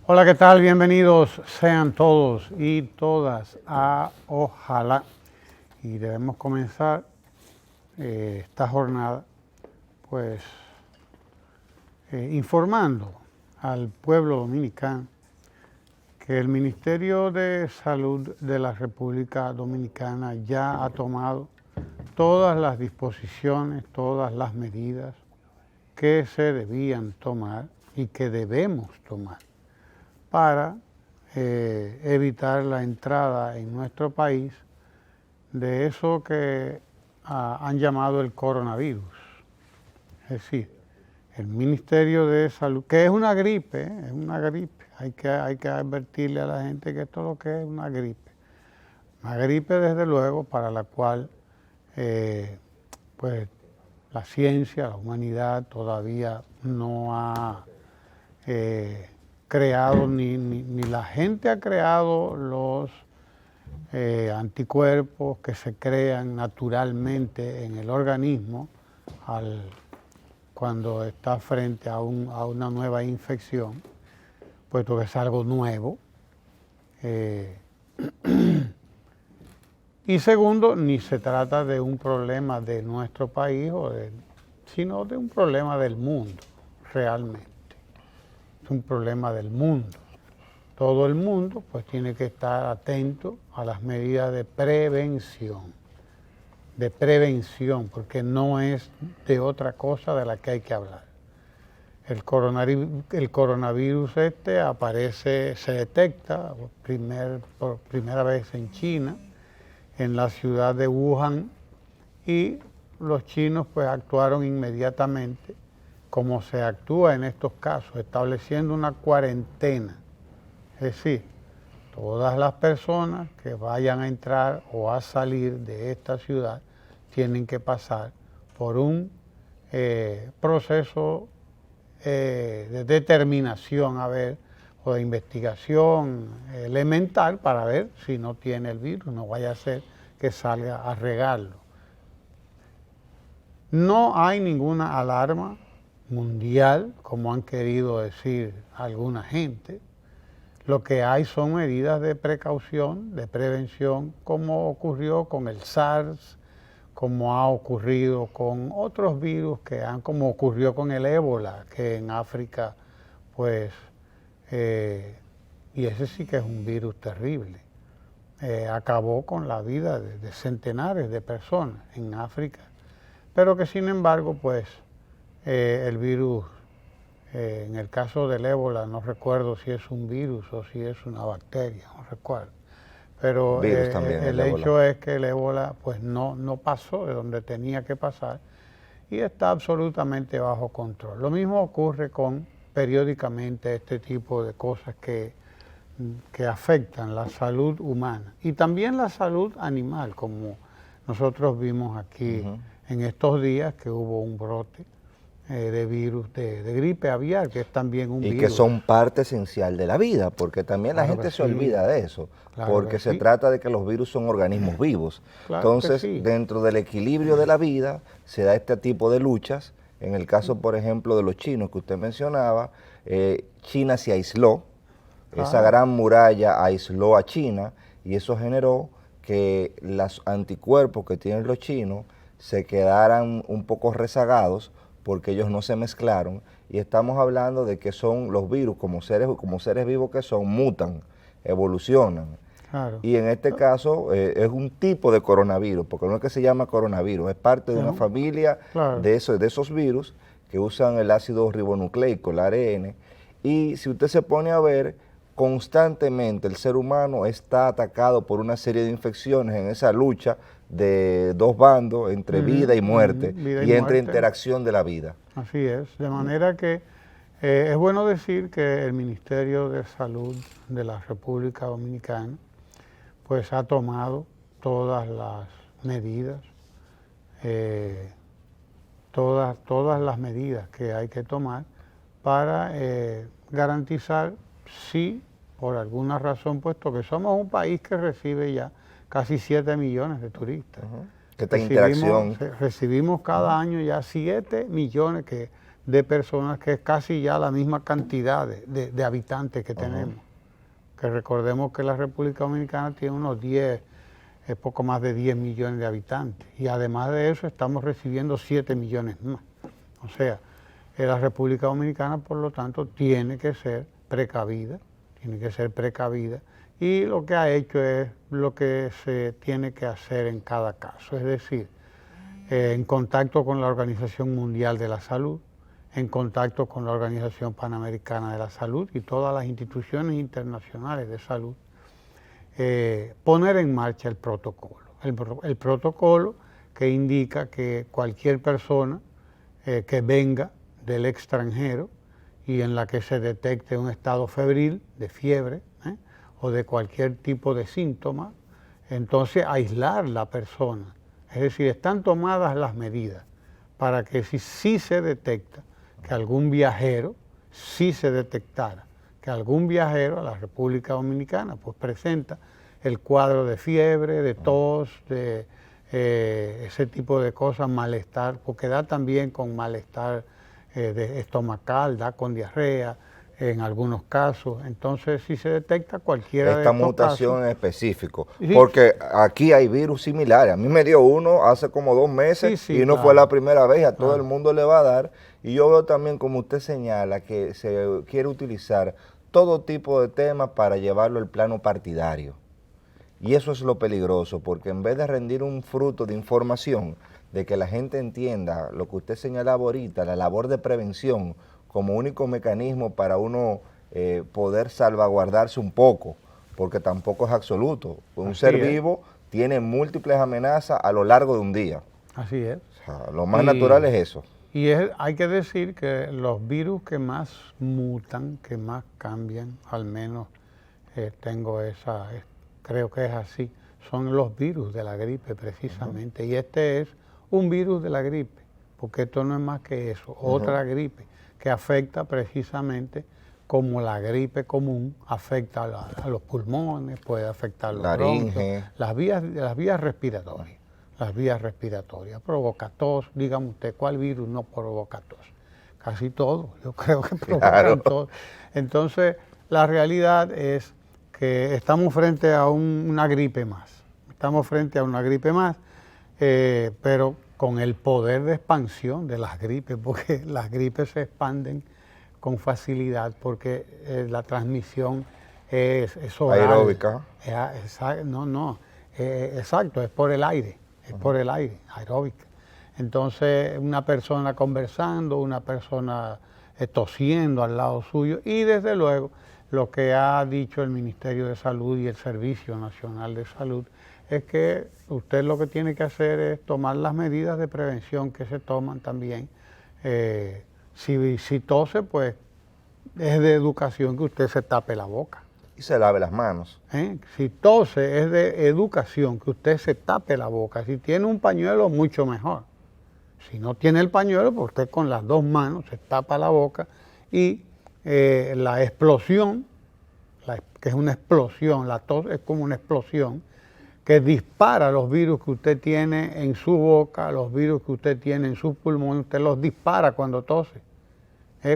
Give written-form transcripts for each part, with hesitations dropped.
Hola, ¿qué tal? Bienvenidos sean todos y todas a Ojalá. Y debemos comenzar esta jornada, pues, informando al pueblo dominicano que el Ministerio de Salud de la República Dominicana ya ha tomado todas las disposiciones, todas las medidas que se debían tomar y que debemos tomar para evitar la entrada en nuestro país de eso que han llamado el coronavirus. Es decir, el Ministerio de Salud, que es una gripe, es una gripe. Hay que advertirle a la gente que esto es lo que es una gripe. Una gripe, desde luego, para la cual pues la ciencia, la humanidad todavía no ha creado, ni la gente ha creado los anticuerpos que se crean naturalmente en el organismo cuando está frente a una nueva infección, puesto que es algo nuevo. Y segundo, ni se trata de un problema de nuestro país, sino de un problema del mundo, realmente. Es un problema del mundo. Todo el mundo pues tiene que estar atento a las medidas de prevención, porque no es de otra cosa de la que hay que hablar. El coronavirus aparece, se detecta por primera vez en China, en la ciudad de Wuhan, y los chinos pues actuaron inmediatamente, como se actúa en estos casos, estableciendo una cuarentena. Es decir, todas las personas que vayan a entrar o a salir de esta ciudad tienen que pasar por un proceso de determinación, o de investigación elemental para ver si no tiene el virus, no vaya a ser que salga a regarlo. No hay ninguna alarma mundial, como han querido decir alguna gente. Lo que hay son medidas de precaución, de prevención, como ocurrió con el SARS, como ha ocurrido con otros virus como ocurrió con el ébola, que en África, pues, y ese sí que es un virus terrible, acabó con la vida de centenares de personas en África, pero que sin embargo, pues, el virus, en el caso del ébola, no recuerdo si es un virus o si es una bacteria, no recuerdo. Pero el hecho es que el ébola pues no pasó de donde tenía que pasar y está absolutamente bajo control. Lo mismo ocurre con periódicamente este tipo de cosas que afectan la salud humana y también la salud animal, como nosotros vimos aquí en estos días que hubo un brote de virus, de gripe aviar, que es también un virus. Y que son parte esencial de la vida, porque también la gente se olvida de eso, porque se trata de que los virus son organismos vivos. Entonces, dentro del equilibrio de la vida, se da este tipo de luchas. En el caso, por ejemplo, de los chinos que usted mencionaba, China se aisló, esa gran muralla aisló a China, y eso generó que los anticuerpos que tienen los chinos se quedaran un poco rezagados, porque ellos no se mezclaron, y estamos hablando de que son los virus, como seres vivos que son, mutan, evolucionan. Claro. Y en este caso es un tipo de coronavirus, porque no es que se llama coronavirus, es parte de una familia de esos virus que usan el ácido ribonucleico, el ARN, y si usted se pone a ver, constantemente el ser humano está atacado por una serie de infecciones en esa lucha de dos bandos entre vida y muerte, y entre interacción de la vida. Así es, de manera que es bueno decir que el Ministerio de Salud de la República Dominicana pues ha tomado todas las medidas, todas las medidas que hay que tomar para garantizar, si por alguna razón, puesto que somos un país que recibe ya casi 7 millones de turistas. Esta interacción. Recibimos cada año ya 7 millones, que de personas, que es casi ya la misma cantidad de habitantes que tenemos. Que recordemos que la República Dominicana tiene unos 10, poco más de 10 millones de habitantes. Y además de eso estamos recibiendo 7 millones más. O sea, la República Dominicana, por lo tanto, tiene que ser precavida, y lo que ha hecho es lo que se tiene que hacer en cada caso, es decir, en contacto con la Organización Mundial de la Salud, en contacto con la Organización Panamericana de la Salud y todas las instituciones internacionales de salud, poner en marcha el protocolo. El protocolo que indica que cualquier persona que venga del extranjero y en la que se detecte un estado febril, de fiebre, o de cualquier tipo de síntoma, entonces aislar la persona. Es decir, están tomadas las medidas para que si se detecta que algún viajero, si se detectara que algún viajero a la República Dominicana pues presenta el cuadro de fiebre, de tos, de ese tipo de cosas, malestar, porque da también con malestar de estomacal, da con diarrea en algunos casos. Entonces, si se detecta cualquiera de estos mutación casos, en específico, porque aquí hay virus similares. A mí me dio uno hace como 2 meses y no fue la primera vez, a todo el mundo le va a dar. Y yo veo también, como usted señala, que se quiere utilizar todo tipo de temas para llevarlo al plano partidario. Y eso es lo peligroso, porque en vez de rendir un fruto de información, de que la gente entienda lo que usted señalaba ahorita, la labor de prevención como único mecanismo para uno poder salvaguardarse un poco, porque tampoco es absoluto. Un ser vivo tiene múltiples amenazas a lo largo de un día. Así es. O sea, lo más natural es eso. Y hay que decir que los virus que más mutan, que más cambian, al menos creo que es así, son los virus de la gripe precisamente. Y este es un virus de la gripe, porque esto no es más que eso, otra gripe que afecta precisamente como la gripe común, afecta a los pulmones, puede afectar los bronquios, las vías respiratorias. Las vías respiratorias, provoca tos. Dígame usted, ¿cuál virus no provoca tos? Casi todo, yo creo que provocan tos. Entonces, la realidad es que estamos frente a una gripe más. Pero con el poder de expansión de las gripes, porque las gripes se expanden con facilidad, porque la transmisión es oral. Aeróbica. Exacto, es por el aire. Es por el aire, aeróbica. Entonces, una persona conversando, una persona tosiendo al lado suyo, y desde luego lo que ha dicho el Ministerio de Salud y el Servicio Nacional de Salud es que usted lo que tiene que hacer es tomar las medidas de prevención que se toman también. Si tose, pues es de educación que usted se tape la boca. Y se lave las manos. Si tose, es de educación que usted se tape la boca. Si tiene un pañuelo, mucho mejor. Si no tiene el pañuelo, pues usted con las 2 manos se tapa la boca, y la explosión, que es una explosión, la tos es como una explosión que dispara los virus que usted tiene en su boca, los virus que usted tiene en sus pulmones, usted los dispara cuando tose,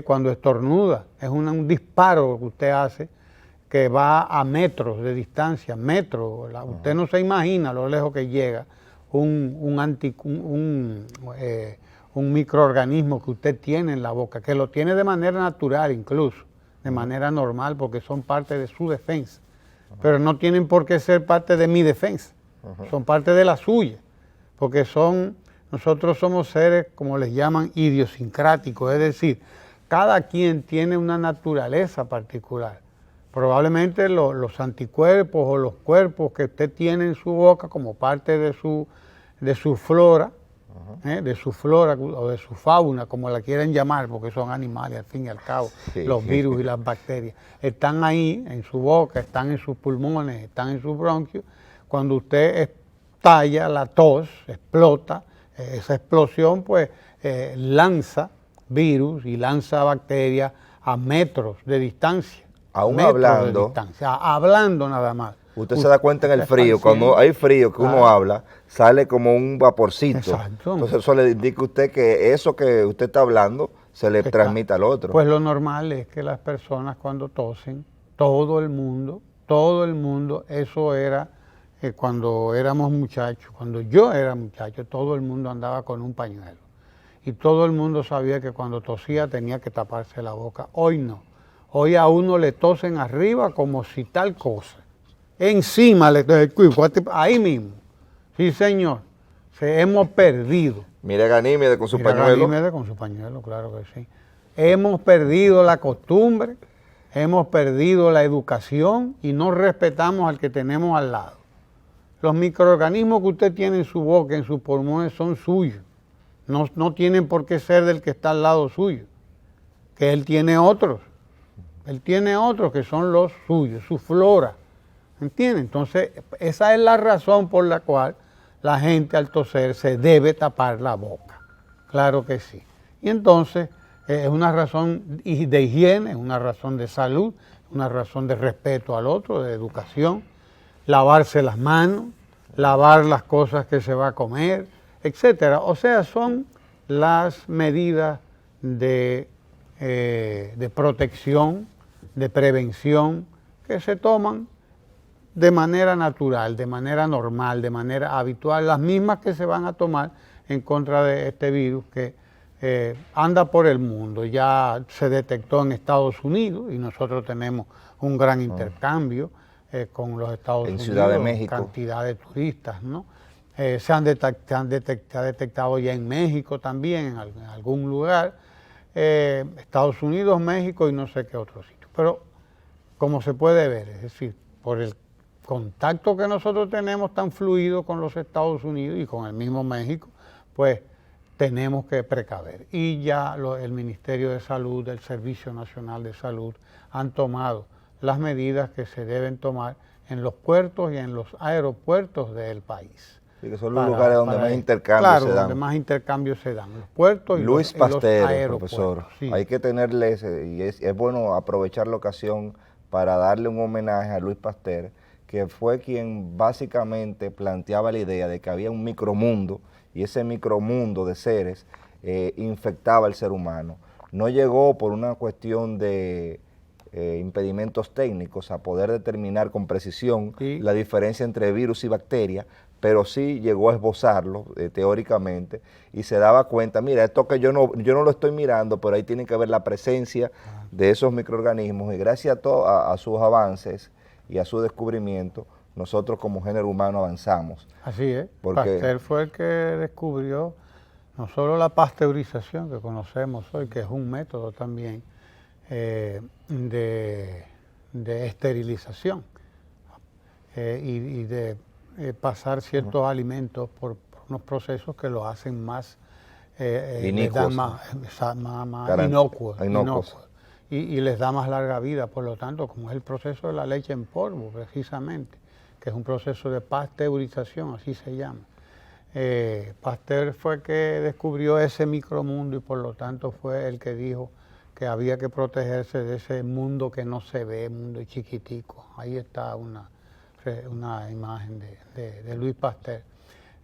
cuando estornuda. Es un disparo que usted hace, que va a metros de distancia, usted no se imagina lo lejos que llega un microorganismo que usted tiene en la boca, que lo tiene de manera natural incluso, de manera normal, porque son parte de su defensa, pero no tienen por qué ser parte de mi defensa, son parte de la suya, porque nosotros somos seres, como les llaman, idiosincráticos, es decir, cada quien tiene una naturaleza particular. Probablemente los anticuerpos o los cuerpos que usted tiene en su boca como parte de su flora, o de su fauna, como la quieren llamar, porque son animales al fin y al cabo, los virus y las bacterias, están ahí en su boca, están en sus pulmones, están en sus bronquios. Cuando usted estalla la tos, explota, esa explosión pues lanza virus y lanza bacterias a metros de distancia. Aún hablando, hablando nada más. Usted se da cuenta en el frío, cuando hay frío que uno habla, sale como un vaporcito. Exacto. Entonces eso le indica a usted que eso que usted está hablando se le transmite al otro. Pues lo normal es que las personas cuando tosen, todo el mundo, eso era cuando éramos muchachos, cuando yo era muchacho, todo el mundo andaba con un pañuelo. Y todo el mundo sabía que cuando tosía tenía que taparse la boca. Hoy no. Hoy a uno le tosen arriba como si tal cosa. Encima, ahí mismo. Sí, señor. Hemos perdido. Mire Ganímedes con su pañuelo. Ganímedes con su pañuelo, claro que sí. Hemos perdido la costumbre, hemos perdido la educación y no respetamos al que tenemos al lado. Los microorganismos que usted tiene en su boca, en sus pulmones, son suyos. No tienen por qué ser del que está al lado suyo. Que él tiene otros. Él tiene otros que son los suyos, su flora. ¿Entiende? Entonces, esa es la razón por la cual la gente al toser se debe tapar la boca. Claro que sí. Y entonces, es una razón de higiene, es una razón de salud, una razón de respeto al otro, de educación. Lavarse las manos, lavar las cosas que se va a comer, etcétera. O sea, son las medidas de protección, de prevención que se toman de manera natural, de manera normal, de manera habitual, las mismas que se van a tomar en contra de este virus que anda por el mundo. Ya se detectó en Estados Unidos y nosotros tenemos un gran intercambio con los Estados Unidos. En Ciudad de México. Cantidad de turistas, ¿no? Se han detectado ya en México también, en algún lugar. Estados Unidos, México y no sé qué otro sitio. Pero como se puede ver, es decir, por el contacto que nosotros tenemos tan fluido con los Estados Unidos y con el mismo México, pues tenemos que precaver. Y ya el Ministerio de Salud, el Servicio Nacional de Salud, han tomado las medidas que se deben tomar en los puertos y en los aeropuertos del país. Sí, que son los lugares donde más intercambios se dan. Donde más intercambios se dan, los puertos y Luis Pasteur, los aeropuertos. Profesor, sí. Hay que tenerle y es bueno aprovechar la ocasión para darle un homenaje a Luis Pasteur, que fue quien básicamente planteaba la idea de que había un micromundo y ese micromundo de seres infectaba al ser humano. No llegó por una cuestión de impedimentos técnicos a poder determinar con precisión la diferencia entre virus y bacteria, pero sí llegó a esbozarlo teóricamente y se daba cuenta, mira, esto que yo no lo estoy mirando, pero ahí tiene que ver la presencia de esos microorganismos y gracias a sus avances y a su descubrimiento, nosotros como género humano avanzamos. Así es, Pasteur fue el que descubrió no solo la pasteurización que conocemos hoy, que es un método también de esterilización y de pasar ciertos alimentos por unos procesos que lo hacen más inocuos. Y les da más larga vida, por lo tanto, como es el proceso de la leche en polvo, precisamente, que es un proceso de pasteurización, así se llama. Pasteur fue el que descubrió ese micromundo y por lo tanto fue el que dijo que había que protegerse de ese mundo que no se ve, mundo chiquitico. Ahí está una imagen de Luis Pasteur.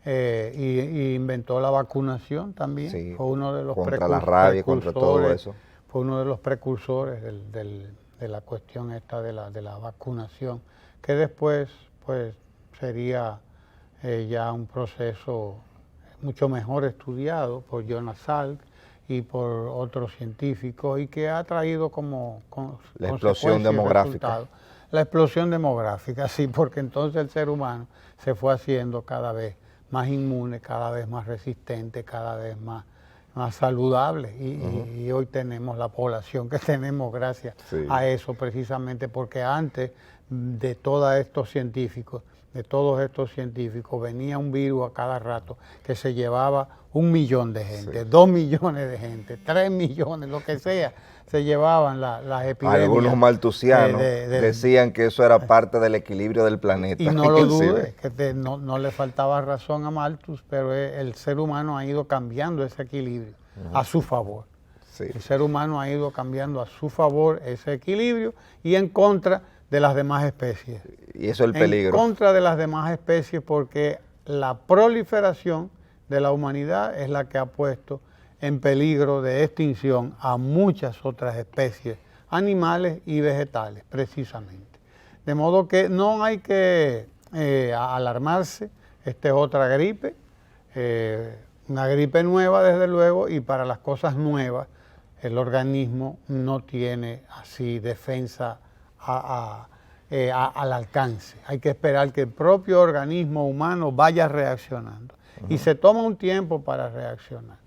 Y inventó la vacunación también, sí, fue uno de los contra la rabia, contra todo eso. Fue uno de los precursores de la cuestión esta de la vacunación, que después pues sería ya un proceso mucho mejor estudiado por Jonas Salk y por otros científicos y que ha traído como la explosión demográfica. La explosión demográfica, sí, porque entonces el ser humano se fue haciendo cada vez más inmune, cada vez más resistente, cada vez más saludable y hoy tenemos la población que tenemos gracias a eso precisamente porque antes de todos estos científicos venía un virus a cada rato que se llevaba 1 millón de gente, 2 millones de gente, 3 millones, lo que sea, se llevaban las epidemias. Algunos maltusianos decían que eso era parte del equilibrio del planeta. Y no lo dudes, que no le faltaba razón a Malthus, pero el ser humano ha ido cambiando ese equilibrio a su favor. Sí. El ser humano ha ido cambiando a su favor ese equilibrio y en contra de las demás especies. Y eso es el peligro. En contra de las demás especies porque la proliferación de la humanidad es la que ha puesto en peligro de extinción a muchas otras especies animales y vegetales, precisamente. De modo que no hay que alarmarse, esta es otra gripe, una gripe nueva desde luego, y para las cosas nuevas el organismo no tiene así defensa al alcance. Hay que esperar que el propio organismo humano vaya reaccionando. Y se toma un tiempo para reaccionar.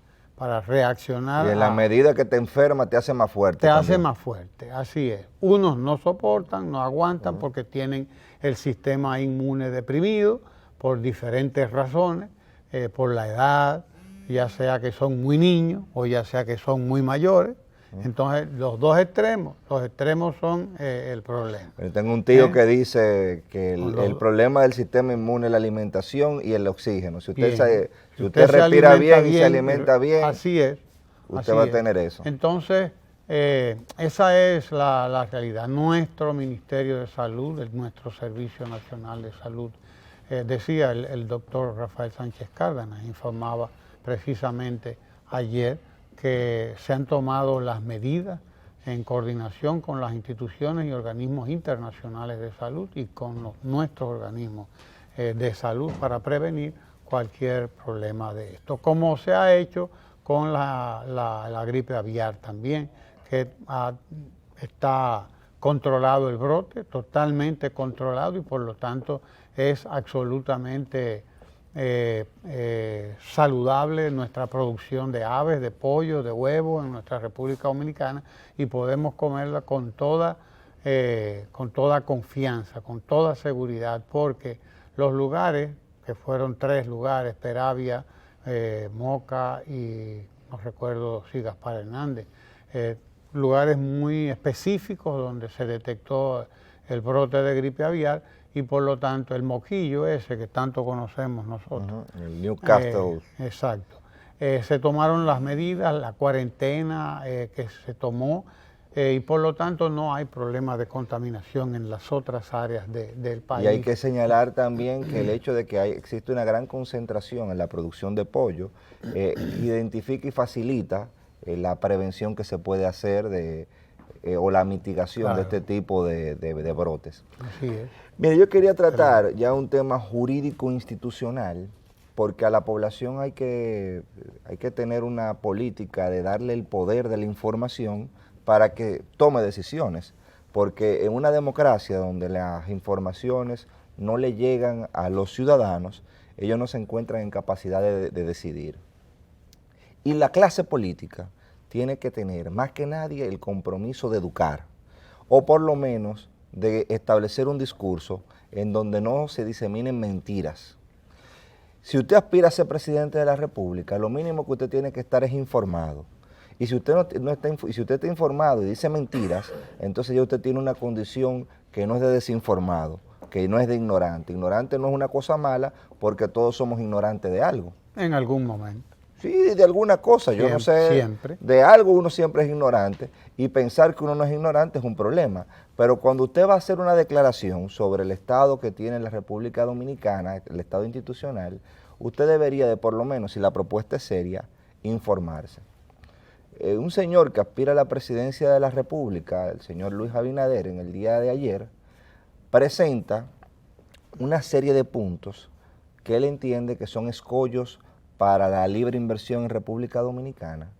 Y en la medida que te enferma te hace más fuerte. Te hace más fuerte, así es. Unos no soportan, no aguantan porque tienen el sistema inmune deprimido por diferentes razones, por la edad, ya sea que son muy niños o ya sea que son muy mayores. Entonces, los dos extremos son el problema. Yo tengo un tío que dice que el problema del sistema inmune es la alimentación y el oxígeno. Si usted, si usted respira bien y se alimenta bien, así es, usted va a tener eso. Entonces, esa es la realidad. Nuestro Ministerio de Salud, nuestro Servicio Nacional de Salud, decía el doctor Rafael Sánchez Cárdenas, informaba precisamente ayer que se han tomado las medidas en coordinación con las instituciones y organismos internacionales de salud y con nuestros organismos de salud para prevenir cualquier problema de esto, como se ha hecho con la gripe aviar también, que está controlado el brote, totalmente controlado, y por lo tanto es absolutamente saludable nuestra producción de aves, de pollo, de huevos en nuestra República Dominicana, y podemos comerla con toda confianza, con toda seguridad, porque los lugares, que fueron 3 lugares, Peravia, Moca y no recuerdo si Gaspar Hernández, lugares muy específicos donde se detectó el brote de gripe aviar, y por lo tanto el moquillo ese que tanto conocemos nosotros. El Newcastle. Exacto. Se tomaron las medidas, la cuarentena que se tomó, y por lo tanto no hay problema de contaminación en las otras áreas del país. Y hay que señalar también que el hecho de que existe una gran concentración en la producción de pollo identifica y facilita la prevención que se puede hacer o la mitigación de este tipo de brotes. Así es. Mire, yo quería tratar ya un tema jurídico institucional, porque a la población hay que tener una política de darle el poder de la información para que tome decisiones, porque en una democracia donde las informaciones no le llegan a los ciudadanos, ellos no se encuentran en capacidad de decidir. Y la clase política tiene que tener, más que nadie, el compromiso de educar, o por lo menos de establecer un discurso en donde no se diseminen mentiras. Si usted aspira a ser presidente de la República, lo mínimo que usted tiene que estar es informado. Y si usted si usted está informado y dice mentiras, entonces ya usted tiene una condición que no es de desinformado, que no es de ignorante. Ignorante no es una cosa mala, porque todos somos ignorantes de algo. En algún momento. Sí, de alguna cosa, yo no sé, siempre. De algo uno siempre es ignorante, y pensar que uno no es ignorante es un problema. Pero cuando usted va a hacer una declaración sobre el estado que tiene la República Dominicana, el estado institucional, usted debería de, por lo menos, si la propuesta es seria, informarse. Un señor que aspira a la presidencia de la República, el señor Luis Abinader, en el día de ayer, presenta una serie de puntos que él entiende que son escollos para la libre inversión en República Dominicana,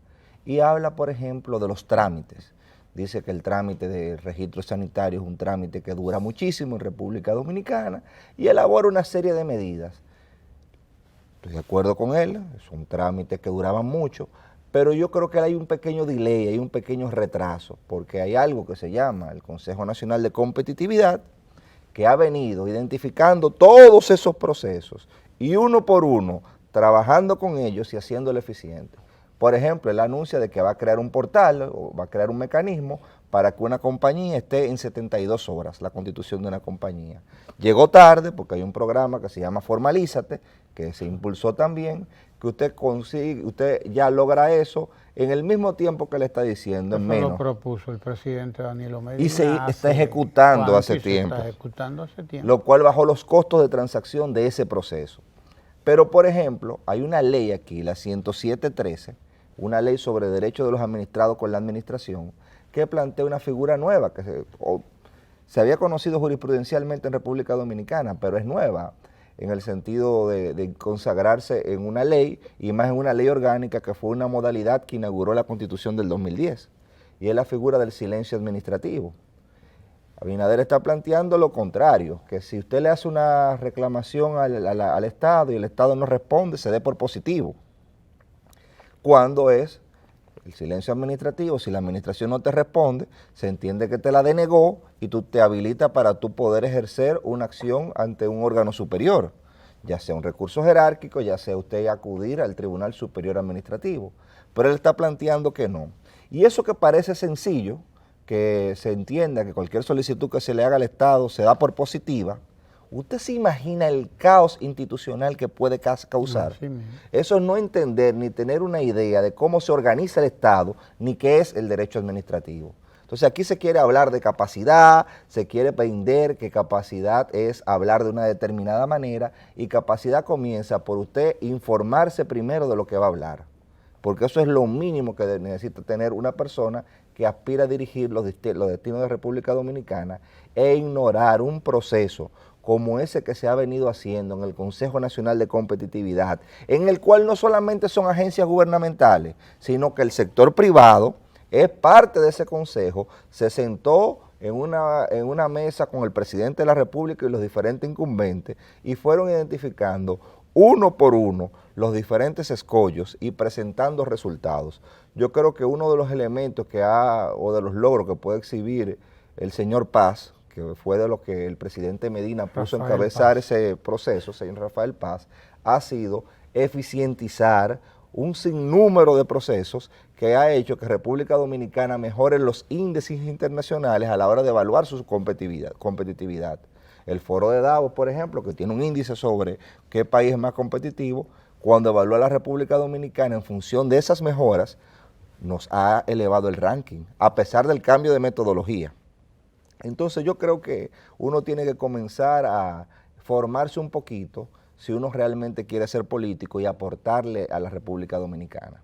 y habla, por ejemplo, de los trámites. Dice que el trámite de registro sanitario es un trámite que dura muchísimo en República Dominicana, y elabora una serie de medidas. Estoy de acuerdo con él, son trámites que duraban mucho, pero yo creo que hay un pequeño delay, hay un pequeño retraso, porque hay algo que se llama el Consejo Nacional de Competitividad, que ha venido identificando todos esos procesos, y uno por uno, trabajando con ellos y haciéndolo eficiente. Por ejemplo, él anuncia de que va a crear un portal o va a crear un mecanismo para que una compañía esté en 72 horas, la constitución de una compañía. Llegó tarde porque hay un programa que se llama Formalízate, que se impulsó también, que usted ya logra eso en el mismo tiempo que le está diciendo, en menos. Eso lo propuso el presidente Danilo Medina. Y se está ejecutando hace tiempo. Lo cual bajó los costos de transacción de ese proceso. Pero, por ejemplo, hay una ley aquí, la 107.13, una ley sobre derechos de los administrados con la administración, que plantea una figura nueva, que se había conocido jurisprudencialmente en República Dominicana, pero es nueva en el sentido de consagrarse en una ley, y más en una ley orgánica, que fue una modalidad que inauguró la Constitución del 2010, y es la figura del silencio administrativo. Abinader está planteando lo contrario, que si usted le hace una reclamación al Estado y el Estado no responde, se dé por positivo. Cuando es el silencio administrativo, si la administración no te responde, se entiende que te la denegó y tú te habilitas para tú poder ejercer una acción ante un órgano superior, ya sea un recurso jerárquico, ya sea usted acudir al Tribunal Superior Administrativo. Pero él está planteando que no. Y eso que parece sencillo, que se entienda que cualquier solicitud que se le haga al Estado se da por positiva, ¿usted se imagina el caos institucional que puede causar? Sí, eso es no entender ni tener una idea de cómo se organiza el Estado, ni qué es el derecho administrativo. Entonces aquí se quiere hablar de capacidad, se quiere vender que capacidad es hablar de una determinada manera, y capacidad comienza por usted informarse primero de lo que va a hablar, porque eso es lo mínimo que necesita tener una persona que aspira a dirigir los destinos de República Dominicana, e ignorar un proceso como ese que se ha venido haciendo en el Consejo Nacional de Competitividad, en el cual no solamente son agencias gubernamentales, sino que el sector privado es parte de ese consejo, se sentó en una mesa con el presidente de la República y los diferentes incumbentes, y fueron identificando uno por uno los diferentes escollos y presentando resultados. Yo creo que uno de los elementos o de los logros que puede exhibir el señor Paz, que fue de lo que el presidente Medina puso a encabezar ese proceso, señor Rafael Paz, ha sido eficientizar un sinnúmero de procesos que ha hecho que República Dominicana mejore los índices internacionales a la hora de evaluar su competitividad. El foro de Davos, por ejemplo, que tiene un índice sobre qué país es más competitivo, cuando evaluó a la República Dominicana en función de esas mejoras, nos ha elevado el ranking, a pesar del cambio de metodología. Entonces yo creo que uno tiene que comenzar a formarse un poquito si uno realmente quiere ser político y aportarle a la República Dominicana.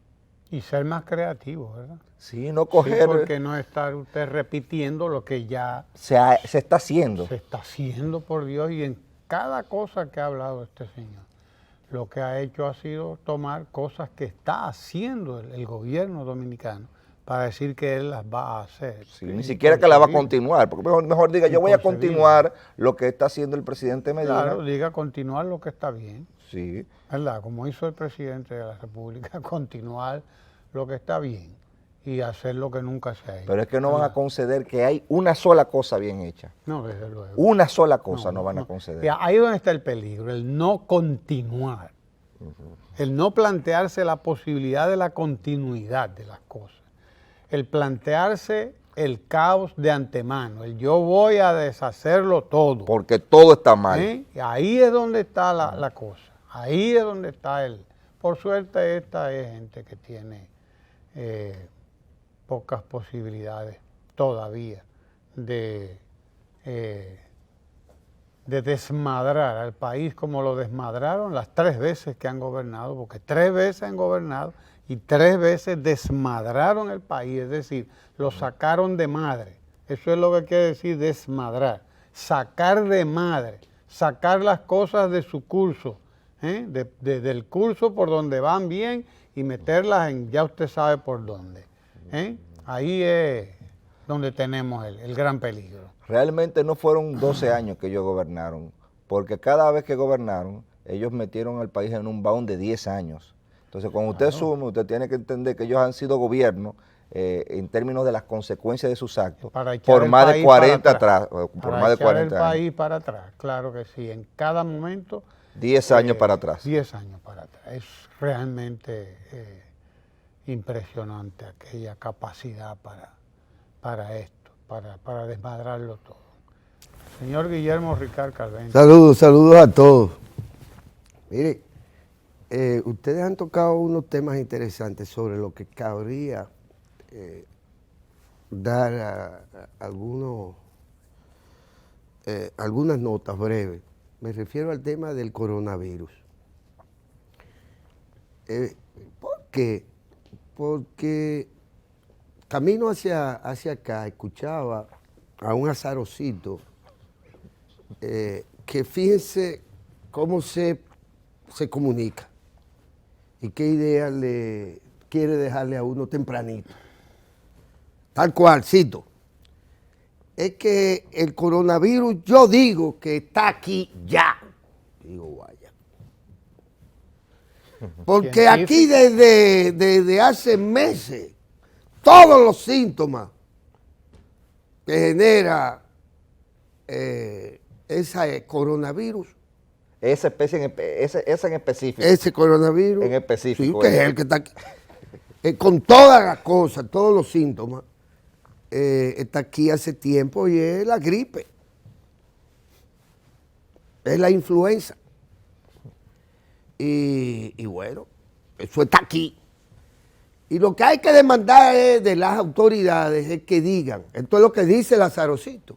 Y ser más creativo, ¿verdad? Sí, no coger... Sí, porque no estar usted repitiendo lo que ya... Se está haciendo. Se está haciendo, por Dios, y en cada cosa que ha hablado este señor, lo que ha hecho ha sido tomar cosas que está haciendo el gobierno dominicano para decir que él las va a hacer. Sí, ni siquiera que la va a continuar, porque mejor diga, yo voy a continuar lo que está haciendo el presidente Medina. Claro, diga continuar lo que está bien. Sí. ¿Verdad? Como hizo el presidente de la República, continuar lo que está bien y hacer lo que nunca se ha hecho. Pero es que no van a conceder que hay una sola cosa bien hecha. No, desde luego. Una sola cosa no van a conceder. Y ahí es donde está el peligro, el no continuar. El no plantearse la posibilidad de la continuidad de las cosas. El plantearse el caos de antemano, el yo voy a deshacerlo todo. Porque todo está mal. Y ahí es donde está la cosa. Ahí es donde está el... Por suerte esta es gente que tiene pocas posibilidades todavía de desmadrar al país como lo desmadraron las 3 veces que han gobernado, porque 3 veces han gobernado y 3 veces desmadraron el país, es decir, lo sacaron de madre. Eso es lo que quiere decir desmadrar, sacar de madre, sacar las cosas de su curso, del curso por donde van bien y meterlas en ya usted sabe por dónde. Ahí es donde tenemos el gran peligro. Realmente no fueron 12 años que ellos gobernaron, porque cada vez que gobernaron, ellos metieron al país en un bound de 10 años. Entonces, cuando usted sume, usted tiene que entender que ellos han sido gobierno en términos de las consecuencias de sus actos por más de 40 atrás. Por más de 40 años. El país para atrás, claro que sí, en cada momento. 10 años para atrás. 10 años para atrás. Es realmente impresionante aquella capacidad para esto, para desmadrarlo todo. Señor Guillermo Ricard Calvente. Saludos a todos. Mire, ustedes han tocado unos temas interesantes sobre lo que cabría dar algunas notas breves. Me refiero al tema del coronavirus. Porque porque camino hacia acá escuchaba a un azarocito que fíjense cómo se comunica y qué idea le quiere dejarle a uno tempranito. Tal cual, cito. Es que el coronavirus, yo digo que está aquí ya. Digo, vaya. Porque aquí desde hace meses, todos los síntomas que genera ese coronavirus. Esa especie, esa en específico. Ese coronavirus. En específico. Sí, que es el que está aquí. Con todas las cosas, todos los síntomas, está aquí hace tiempo y es la gripe. Es la influenza. Y bueno, eso está aquí. Y lo que hay que demandar de las autoridades es que digan, esto es lo que dice Lazarocito,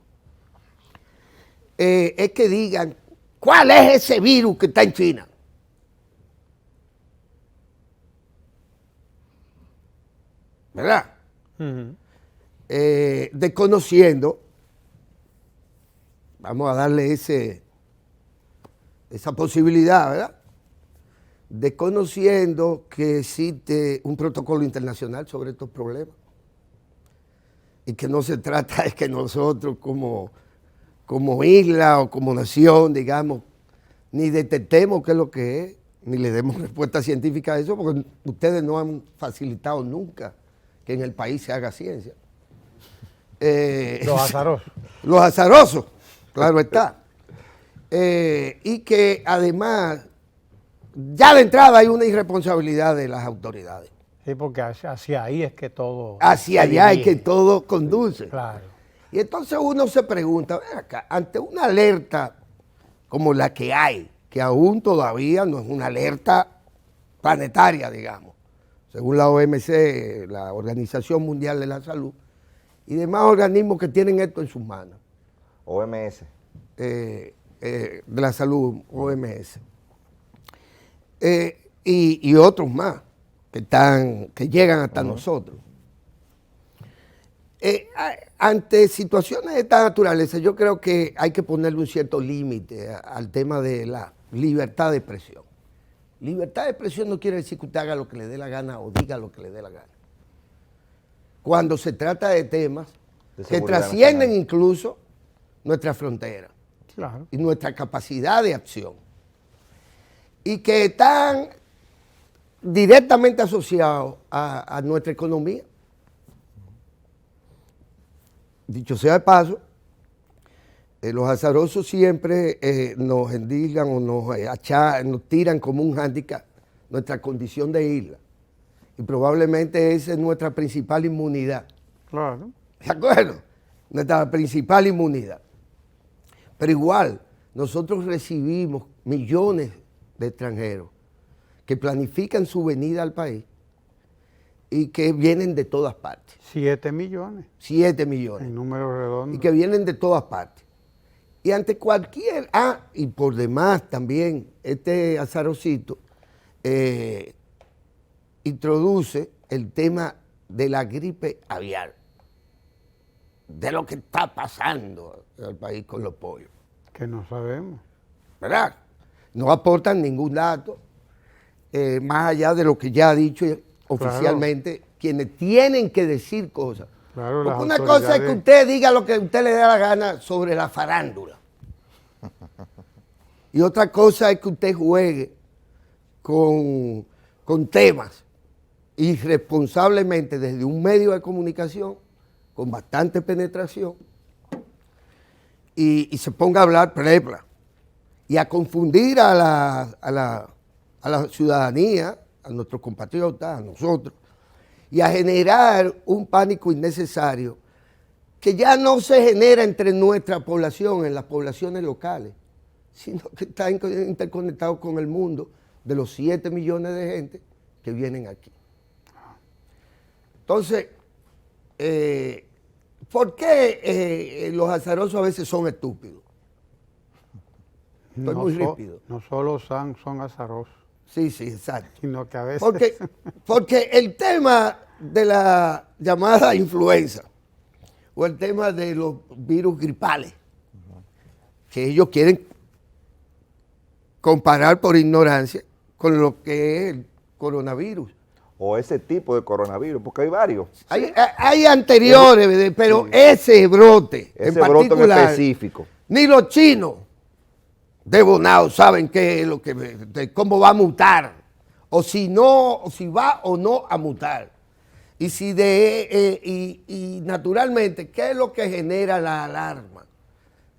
es que digan cuál es ese virus que está en China. ¿Verdad? Desconociendo, vamos a darle esa posibilidad, ¿verdad? Desconociendo que existe un protocolo internacional sobre estos problemas y que no se trata de que nosotros como isla o como nación, digamos, ni detectemos qué es lo que es, ni le demos respuesta científica a eso, porque ustedes no han facilitado nunca que en el país se haga ciencia. Los azarosos. Los azarosos, claro está. Y que además, ya de entrada hay una irresponsabilidad de las autoridades. Sí, porque hacia ahí es que todo... Hacia allá es que todo conduce. Claro. Y entonces uno se pregunta, ven acá, ante una alerta como la que hay, que aún todavía no es una alerta planetaria, digamos, según la OMC, la Organización Mundial de la Salud, y demás organismos que tienen esto en sus manos. OMS. De la salud, OMS. Y otros más que llegan hasta nosotros. Ante situaciones de esta naturaleza, yo creo que hay que ponerle un cierto límite al tema de la libertad de expresión. Libertad de expresión no quiere decir que usted haga lo que le dé la gana o diga lo que le dé la gana. Cuando se trata de temas que trascienden incluso nuestra frontera, claro, y nuestra capacidad de acción, y que están directamente asociados a nuestra economía. Dicho sea de paso, los azarosos siempre nos endilgan o nos tiran como un hándicap nuestra condición de isla. Y probablemente esa es nuestra principal inmunidad. Claro. ¿De acuerdo? Nuestra principal inmunidad. Pero igual, nosotros recibimos millones de extranjeros que planifican su venida al país y que vienen de todas partes. 7 millones. 7 millones. En número redondo. Y que vienen de todas partes. Y ante cualquier... y por demás también, este azarocito introduce el tema de la gripe aviar, de lo que está pasando en el país con los pollos. Que no sabemos. ¿Verdad? No aportan ningún dato, más allá de lo que ya ha dicho oficialmente, claro, quienes tienen que decir cosas. Claro, porque una cosa es que usted diga lo que a usted le dé la gana sobre la farándula. Y otra cosa es que usted juegue con temas irresponsablemente desde un medio de comunicación con bastante penetración y se ponga a hablar plepla y a confundir a la ciudadanía, a nuestros compatriotas, a nosotros, y a generar un pánico innecesario que ya no se genera entre nuestra población, en las poblaciones locales, sino que está interconectado con el mundo de los 7 millones de gente que vienen aquí. Entonces, ¿por qué los azarosos a veces son estúpidos? Estoy muy rípido. No solo son azarosos. Sí, exacto. Y no que a veces... Porque el tema de la llamada influenza o el tema de los virus gripales, que ellos quieren comparar por ignorancia con lo que es el coronavirus. O ese tipo de coronavirus, porque hay varios. Hay anteriores, pero sí, ese brote ese brote en específico. Ni los chinos de Bonao saben qué es lo que, cómo va a mutar, o si no, o si va o no a mutar. Y si y naturalmente, ¿qué es lo que genera la alarma?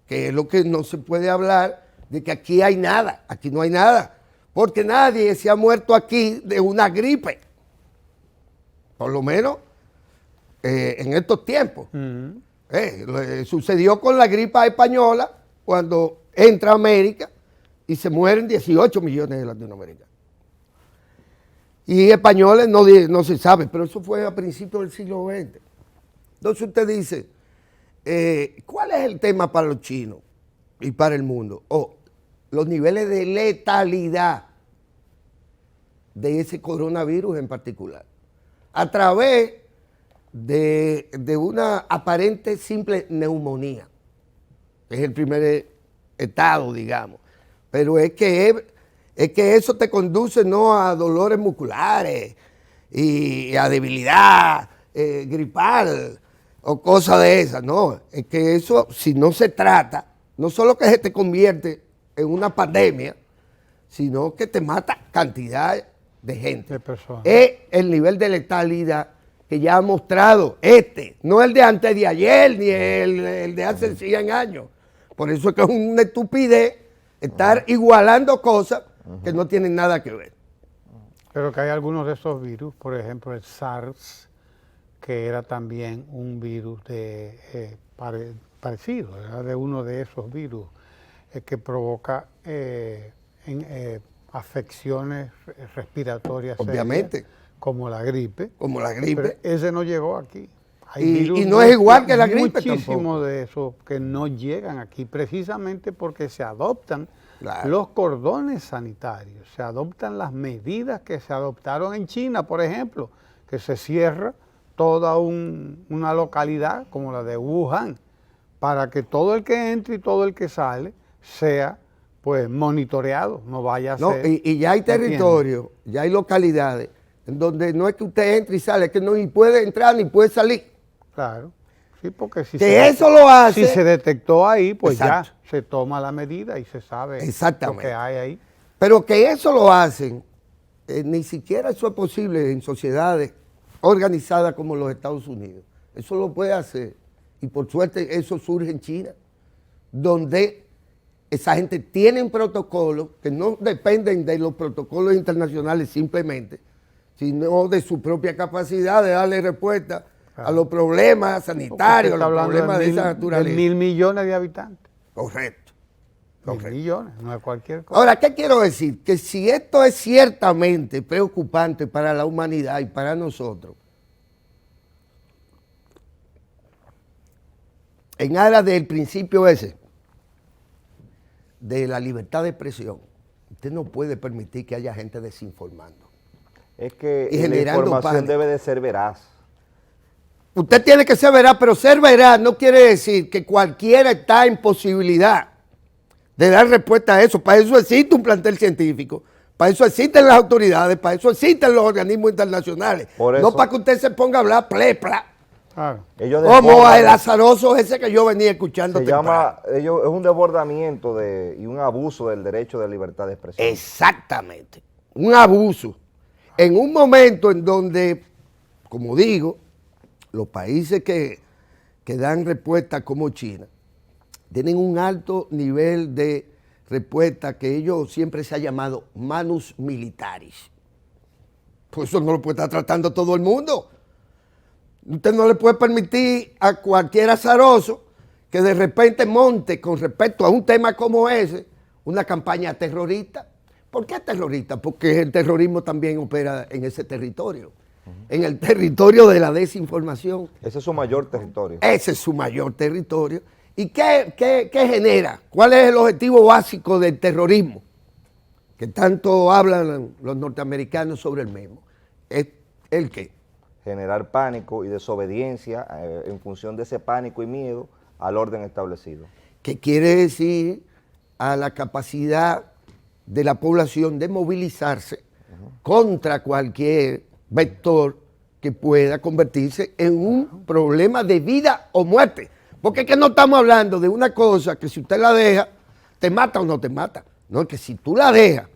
Que es lo que no se puede hablar de que aquí hay nada, aquí no hay nada, porque nadie se ha muerto aquí de una gripe. Por lo menos en estos tiempos. Sucedió con la gripe española cuando entra a América y se mueren 18 millones de latinoamericanos. Y españoles no se sabe, pero eso fue a principios del siglo XX. Entonces usted dice, ¿cuál es el tema para los chinos y para el mundo? Los niveles de letalidad de ese coronavirus en particular, a través de una aparente simple neumonía, que es el primer estado, digamos. Pero es que eso te conduce no a dolores musculares y a debilidad gripal o cosas de esas, no. Es que eso, si no se trata, no solo que se te convierte en una pandemia, sino que te mata cantidad de gente. De personas. Es el nivel de letalidad que ya ha mostrado no el de antes de ayer, ni el de hace 100 años. Por eso es que es una estupidez estar igualando cosas que no tienen nada que ver. Pero que hay algunos de esos virus, por ejemplo el SARS, que era también un virus parecido, era de uno de esos virus que provoca afecciones respiratorias obviamente serias, como la gripe. Como la gripe. Pero ese no llegó aquí. Y no es igual que la gripe tampoco. Muchísimos de esos que no llegan aquí, precisamente porque se adoptan claro, los cordones sanitarios, se adoptan las medidas que se adoptaron en China, por ejemplo, que se cierra toda una localidad como la de Wuhan, para que todo el que entre y todo el que sale sea pues monitoreado, no vaya a ser... Y ya hay territorios, ya hay localidades en donde no es que usted entre y sale, es que no ni puede entrar ni puede salir. Claro, sí, porque si eso lo hace... Si se detectó ahí, pues exacto, ya se toma la medida y se sabe exactamente lo que hay ahí. Pero que eso lo hacen, ni siquiera eso es posible en sociedades organizadas como los Estados Unidos. Eso lo puede hacer. Y por suerte eso surge en China, donde esa gente tiene protocolos que no dependen de los protocolos internacionales simplemente, sino de su propia capacidad de darle respuesta a los problemas sanitarios, a los problemas de esa naturaleza. De 1.000 millones de habitantes. Correcto. 1.000 millones, no es cualquier cosa. Ahora, ¿qué quiero decir? Que si esto es ciertamente preocupante para la humanidad y para nosotros, en aras del principio ese, de la libertad de expresión, usted no puede permitir que haya gente desinformando. Es que y la información debe de ser veraz. Usted tiene que ser veraz, pero ser veraz no quiere decir que cualquiera está en posibilidad de dar respuesta a eso. Para eso existe un plantel científico, para eso existen las autoridades, para eso existen los organismos internacionales. No para que usted se ponga a hablar plepla. Claro. Como el azaroso ese que yo venía escuchando. Es un desbordamiento y un abuso del derecho de libertad de expresión. Exactamente, un abuso. En un momento en donde, como digo, los países que dan respuesta como China, tienen un alto nivel de respuesta que ellos siempre se ha llamado manus militaris. Pues eso no lo puede estar tratando todo el mundo. Usted no le puede permitir a cualquier azaroso que de repente monte con respecto a un tema como ese una campaña terrorista. ¿Por qué terrorista? Porque el terrorismo también opera en ese territorio, en el territorio de la desinformación. Ese es su mayor territorio. Ese es su mayor territorio. ¿Y qué genera? ¿Cuál es el objetivo básico del terrorismo? que tanto hablan los norteamericanos sobre el mismo, es el qué. Generar pánico y desobediencia en función de ese pánico y miedo al orden establecido. Que quiere decir a la capacidad de la población de movilizarse contra cualquier vector que pueda convertirse en un problema de vida o muerte. Porque es que no estamos hablando de una cosa que si usted la deja, te mata o no te mata. No, es que si tú la dejas,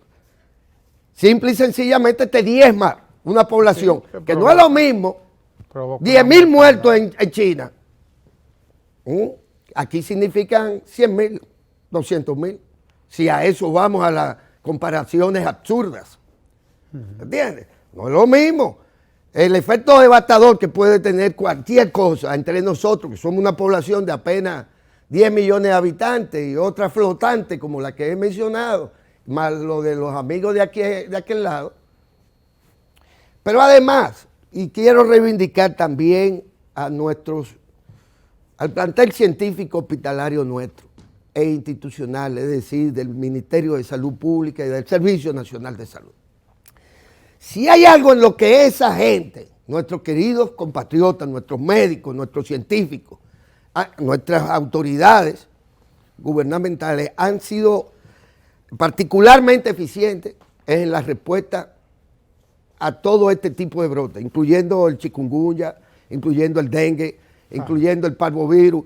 simple y sencillamente te diezma una población, sí, que no es lo mismo 10.000 muertos en China. Aquí significan 100.000, 200.000. Si a eso vamos a las comparaciones absurdas. ¿Entiendes? No es lo mismo. El efecto devastador que puede tener cualquier cosa entre nosotros, que somos una población de apenas 10 millones de habitantes y otra flotante como la que he mencionado, más lo de los amigos de aquel lado. Pero además, y quiero reivindicar también al plantel científico hospitalario nuestro e institucional, es decir, del Ministerio de Salud Pública y del Servicio Nacional de Salud. Si hay algo en lo que esa gente, nuestros queridos compatriotas, nuestros médicos, nuestros científicos, nuestras autoridades gubernamentales han sido particularmente eficientes, es en la respuesta a todo este tipo de brotes, incluyendo el chikungunya, incluyendo el dengue, incluyendo el parvovirus,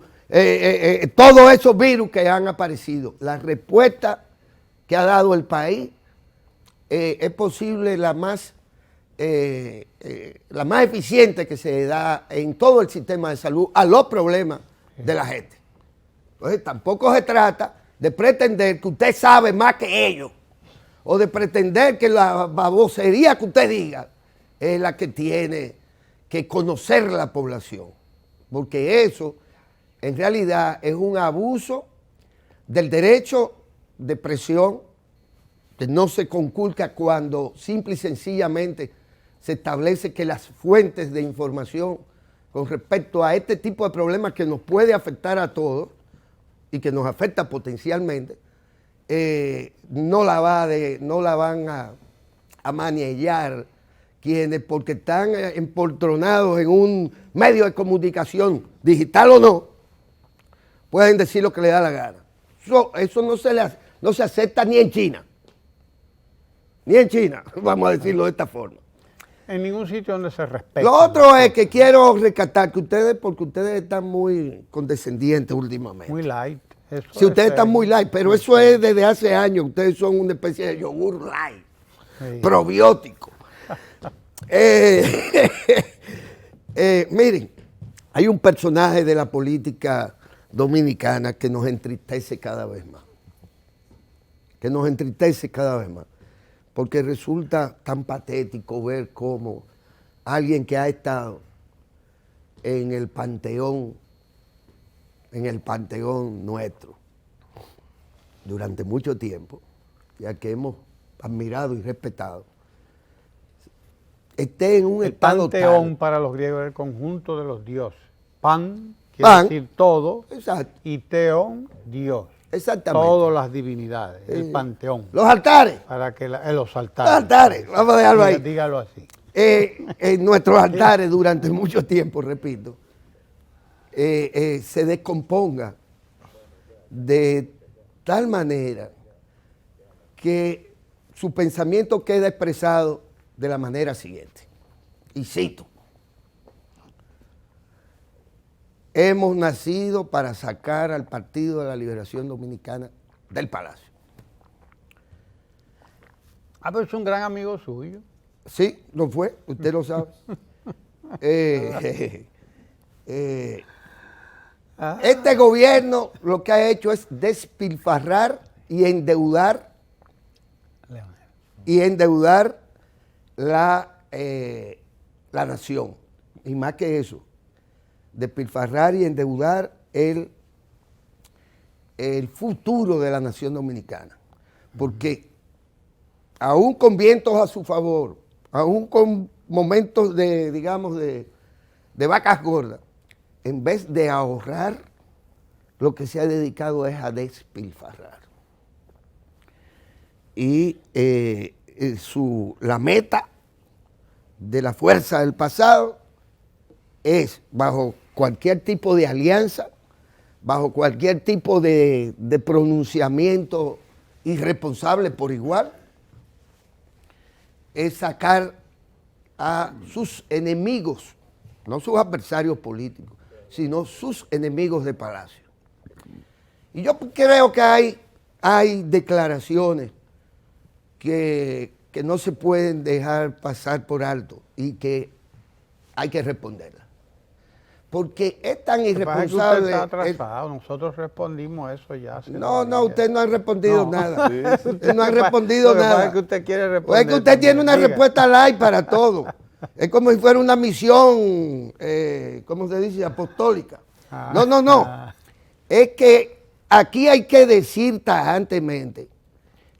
todos esos virus que han aparecido. La respuesta que ha dado el país es posible la más eficiente que se da en todo el sistema de salud a los problemas de la gente. Entonces tampoco se trata de pretender que usted sabe más que ellos, o de pretender que la babosería que usted diga es la que tiene que conocer la población, porque eso en realidad es un abuso del derecho de expresión que no se conculca cuando simple y sencillamente se establece que las fuentes de información con respecto a este tipo de problemas que nos puede afectar a todos y que nos afecta potencialmente, no la van a manillar quienes, porque están empoltronados en un medio de comunicación, digital o no, pueden decir lo que les da la gana. Eso no se acepta ni en China. Ni en China, vamos a decirlo de esta forma. En ningún sitio donde se respete. Lo otro es que quiero rescatar que porque ustedes están muy condescendientes últimamente. Muy light. Sí, ustedes están muy light, pero eso es desde hace años. Ustedes son una especie de yogur light, sí, probiótico. Miren, hay un personaje de la política dominicana que nos entristece cada vez más. Que nos entristece cada vez más. Porque resulta tan patético ver cómo alguien que ha estado en el panteón nuestro durante mucho tiempo, ya que hemos admirado y respetado, esté en un estado tal. El panteón para los griegos es el conjunto de los dioses. Pan quiere decir todo, exacto, y teón, Dios. Exactamente. Todas las divinidades, el panteón. Los altares. Para que los altares. Los altares, vamos a dejarlo ahí. Dígalo así. En nuestros altares durante mucho tiempo, repito, se descomponga de tal manera que su pensamiento queda expresado de la manera siguiente. Y cito: hemos nacido para sacar al Partido de la Liberación Dominicana del Palacio. Pero es un gran amigo suyo. Sí, lo fue, usted lo sabe. Este gobierno lo que ha hecho es despilfarrar y endeudar la nación. Y más que eso, despilfarrar y endeudar el futuro de la nación dominicana. Porque aún con vientos a su favor, aún con momentos de, digamos, de vacas gordas, en vez de ahorrar, lo que se ha dedicado es a despilfarrar. y la meta de la fuerza del pasado es, bajo cualquier tipo de alianza, bajo cualquier tipo de pronunciamiento irresponsable por igual, es sacar a sus enemigos, no sus adversarios políticos, sino sus enemigos de palacio. Y yo creo que hay declaraciones que no se pueden dejar pasar por alto y que hay que responderlas. Porque es tan irresponsable. Usted está atrasado, nosotros respondimos eso ya. No, usted no ha respondido nada. Usted no ha respondido nada. Es que usted quiere responder. Es que usted tiene una respuesta light para todo. Es como si fuera una misión, ¿cómo se dice? Apostólica. No. Es que aquí hay que decir tajantemente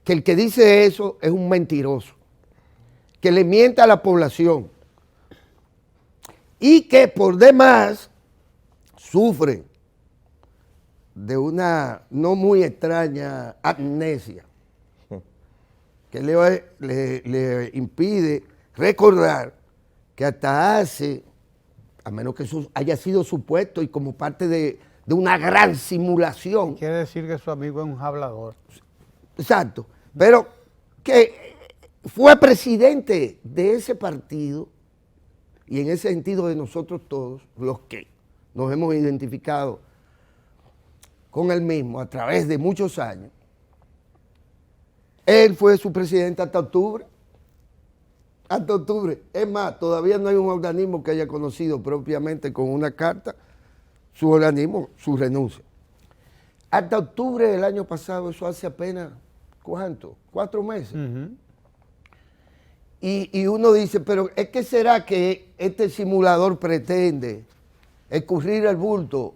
que el que dice eso es un mentiroso, que le miente a la población y que por demás sufre de una no muy extraña amnesia que le impide recordar que hasta hace, a menos que eso haya sido supuesto y como parte de una gran simulación. Quiere decir que su amigo es un hablador. Exacto, pero que fue presidente de ese partido y en ese sentido de nosotros todos, los que nos hemos identificado con él mismo a través de muchos años, él fue su presidente hasta octubre. Hasta octubre. Es más, todavía no hay un organismo que haya conocido propiamente con una carta su organismo, su renuncia. Hasta octubre del año pasado, eso hace apenas, ¿cuánto? 4 meses. Y uno dice, pero es que será que este simulador pretende escurrir el bulto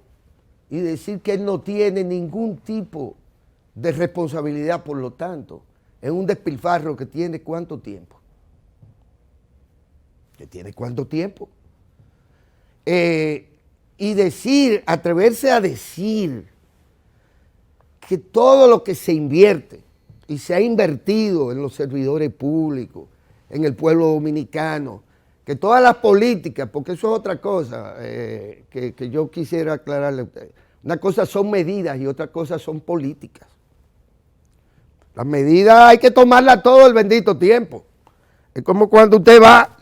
y decir que él no tiene ningún tipo de responsabilidad, por lo tanto, en un despilfarro que tiene ¿cuánto tiempo? ¿Que tiene cuánto tiempo? Y decir, atreverse a decir que todo lo que se invierte y se ha invertido en los servidores públicos, en el pueblo dominicano, que todas las políticas, porque eso es otra cosa que yo quisiera aclararle a ustedes. Una cosa son medidas y otra cosa son políticas. Las medidas hay que tomarlas todo el bendito tiempo. Es como cuando usted va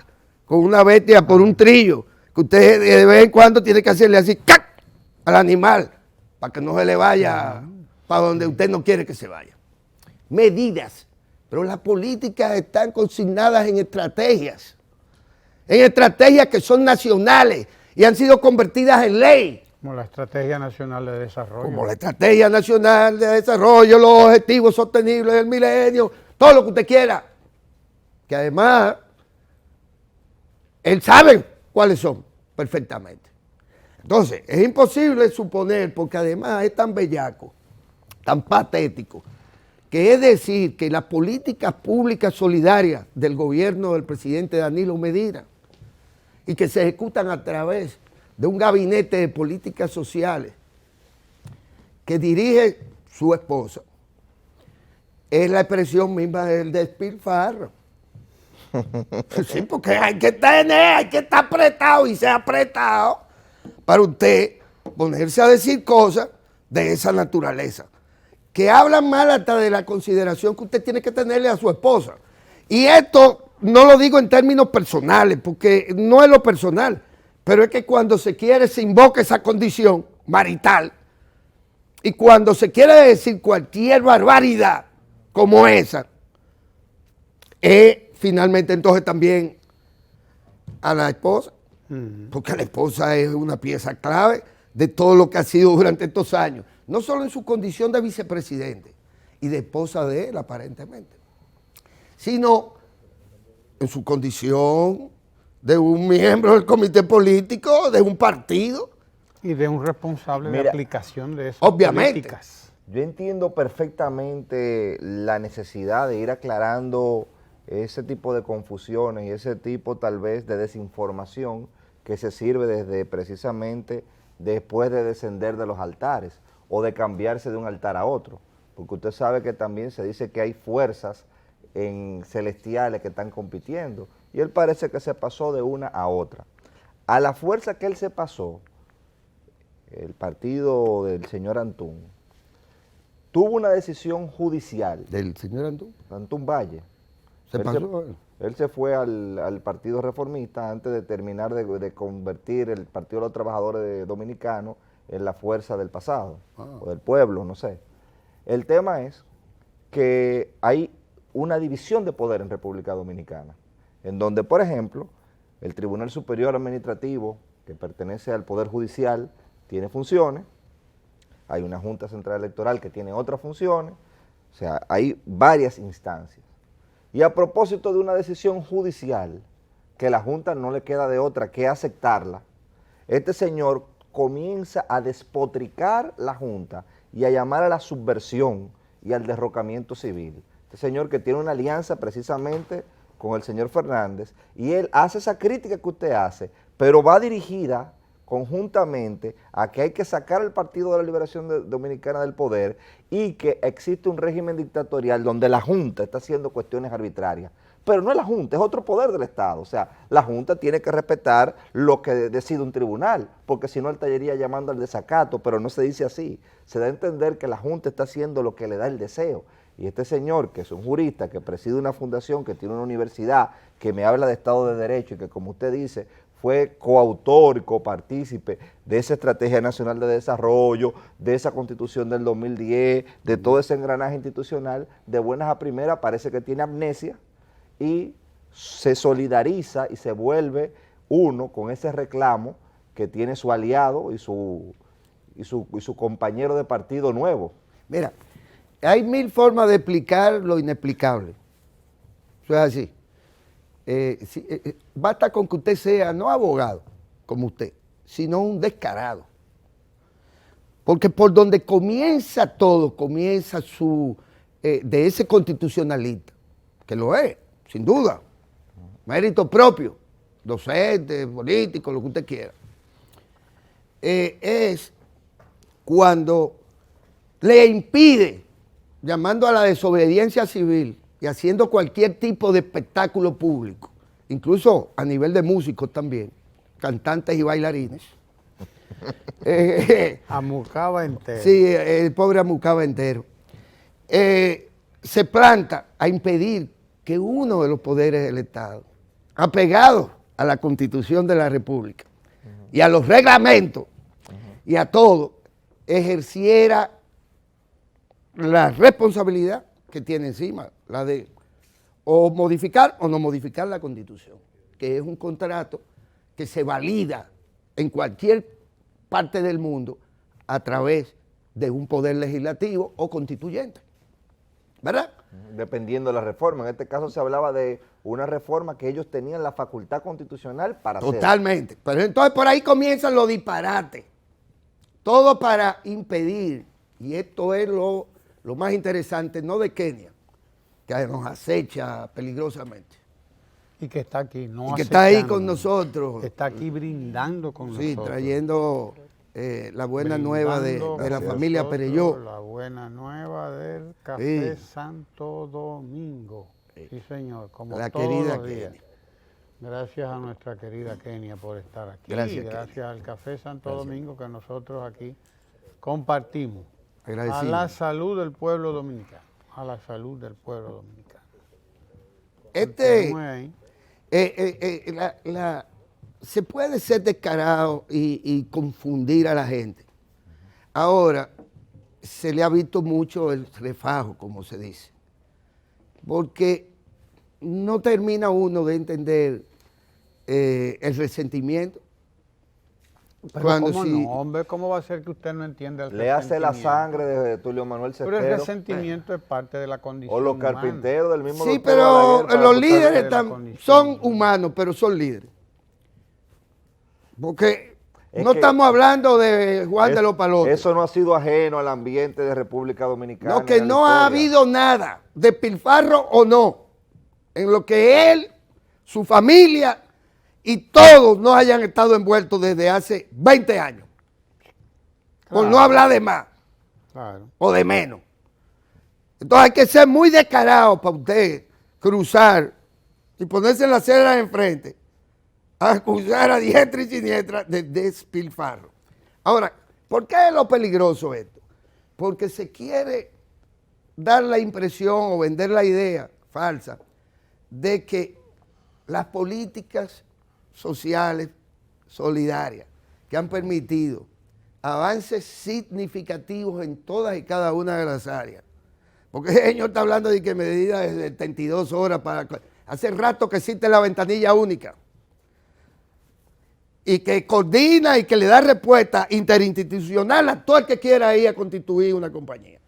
con una bestia por un trillo, que usted de vez en cuando tiene que hacerle así, ¡cac!, al animal, para que no se le vaya para donde usted no quiere que se vaya. Medidas, pero las políticas están consignadas en estrategias que son nacionales y han sido convertidas en ley. Como la Estrategia Nacional de Desarrollo. Como la Estrategia Nacional de Desarrollo, los Objetivos Sostenibles del Milenio, todo lo que usted quiera. Que además, él sabe cuáles son perfectamente. Entonces, es imposible suponer, porque además es tan bellaco, tan patético, que es decir que las políticas públicas solidarias del gobierno del presidente Danilo Medina y que se ejecutan a través de un gabinete de políticas sociales que dirige su esposa, es la expresión misma del despilfarro. Sí, porque hay que estar apretado y se ha apretado para usted ponerse a decir cosas de esa naturaleza, que hablan mal hasta de la consideración que usted tiene que tenerle a su esposa. Y esto no lo digo en términos personales, porque no es lo personal, pero es que cuando se quiere se invoca esa condición marital y cuando se quiere decir cualquier barbaridad como esa, finalmente entonces también a la esposa, porque la esposa es una pieza clave de todo lo que ha sido durante estos años, no solo en su condición de vicepresidente y de esposa de él aparentemente, sino en su condición de un miembro del comité político, de un partido. Y de un responsable de aplicación de esas políticas. Yo entiendo perfectamente la necesidad de ir aclarando ese tipo de confusiones y ese tipo tal vez de desinformación que se sirve desde precisamente después de descender de los altares o de cambiarse de un altar a otro, porque usted sabe que también se dice que hay fuerzas en celestiales que están compitiendo. Y él parece que se pasó de una a otra. A la fuerza que él se pasó, el partido del señor Antún, tuvo una decisión judicial. ¿Del señor Antún? Antún Valle. ¿Se pasó? Él se fue al Partido Reformista antes de terminar de convertir el Partido de los Trabajadores Dominicanos en la fuerza del pasado, o del pueblo, no sé. El tema es que hay una división de poder en República Dominicana, en donde, por ejemplo, el Tribunal Superior Administrativo, que pertenece al Poder Judicial, tiene funciones, hay una Junta Central Electoral que tiene otras funciones, o sea, hay varias instancias. Y a propósito de una decisión judicial, que la Junta no le queda de otra que aceptarla, este señor comienza a despotricar la Junta y a llamar a la subversión y al derrocamiento civil. Este señor que tiene una alianza precisamente con el señor Fernández, y él hace esa crítica que usted hace, pero va dirigida conjuntamente a que hay que sacar al Partido de la Liberación Dominicana del poder y que existe un régimen dictatorial donde la Junta está haciendo cuestiones arbitrarias. Pero no es la Junta, es otro poder del Estado. O sea, la Junta tiene que respetar lo que decide un tribunal, porque si no él estaría llamando al desacato, pero no se dice así. Se da a entender que la Junta está haciendo lo que le da el deseo. Y este señor, que es un jurista, que preside una fundación, que tiene una universidad, que me habla de Estado de Derecho y que, como usted dice, fue coautor y copartícipe de esa Estrategia Nacional de Desarrollo, de esa Constitución del 2010, de todo ese engranaje institucional, de buenas a primeras parece que tiene amnesia y se solidariza y se vuelve uno con ese reclamo que tiene su aliado y su compañero de partido nuevo. Mira, hay mil formas de explicar lo inexplicable. Eso es así. Basta con que usted sea no abogado como usted, sino un descarado. Porque por donde comienza todo, comienza de ese constitucionalista, que lo es, sin duda, mérito propio, docente, político, lo que usted quiera, es cuando le impide, llamando a la desobediencia civil y haciendo cualquier tipo de espectáculo público, incluso a nivel de músicos también, cantantes y bailarines. Amucaba entero. Sí, el pobre amucaba entero. Se planta a impedir que uno de los poderes del Estado, apegado a la Constitución de la República y a los reglamentos y a todo, ejerciera la responsabilidad que tiene encima, la de o modificar o no modificar la Constitución, que es un contrato que se valida en cualquier parte del mundo a través de un poder legislativo o constituyente, ¿verdad? Dependiendo de la reforma. En este caso se hablaba de una reforma que ellos tenían la facultad constitucional para hacer. Totalmente. Pero entonces por ahí comienzan los disparates. Todo para impedir, y esto es lo más interesante, no de Kenia, que nos acecha peligrosamente. Y que está aquí, no y que está ahí con nosotros. Está aquí brindando con nosotros. Sí, trayendo la buena nueva de la familia Perelló. La buena nueva del Café Santo Domingo. Sí, señor, como la todos querida los días. Kenia. Gracias a nuestra querida Kenia por estar aquí. Gracias al Café Santo Domingo que nosotros aquí compartimos. Agradecido. A la salud del pueblo dominicano. A la salud del pueblo dominicano. Se puede ser descarado y confundir a la gente. Ahora, se le ha visto mucho el refajo, como se dice, porque no termina uno de entender el resentimiento. Pero ¿cómo no, hombre? ¿Cómo va a ser que usted no entienda el Le hace la sangre de Tulio Manuel Cestero. Pero el resentimiento es parte de la condición o los humana. carpinteros del mismo. Sí, pero los líderes son humanos, pero son líderes. Porque no estamos hablando de Juan de los Palotes. Eso no ha sido ajeno al ambiente de República Dominicana. No, que no ha habido nada, de pilfarro o no, en lo que él, su familia y todos no hayan estado envueltos desde hace 20 años. Por no hablar de más o de menos. Entonces hay que ser muy descarado para usted cruzar y ponerse en la acera de enfrente, a acusar a diestra y siniestra de despilfarro. Ahora, ¿por qué es lo peligroso esto? Porque se quiere dar la impresión o vender la idea falsa de que las políticas sociales solidarias que han permitido avances significativos en todas y cada una de las áreas. Porque el señor está hablando de que medidas de 72 horas para... Hace rato que existe la ventanilla única y que coordina y que le da respuesta interinstitucional a todo el que quiera ir a constituir una compañía.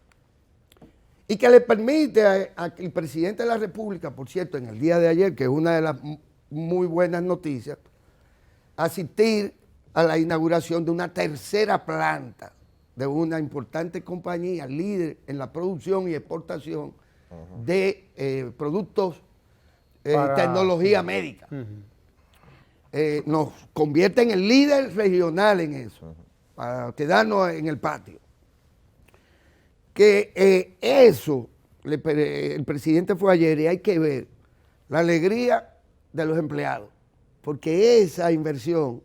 Y que le permite al presidente de la República, por cierto, en el día de ayer, que es una de las muy buenas noticias, asistir a la inauguración de una tercera planta de una importante compañía líder en la producción y exportación de productos tecnología médica. Nos convierte en el líder regional en eso, para quedarnos en el patio. Que eso, el presidente fue ayer y hay que ver la alegría de los empleados, porque esa inversión,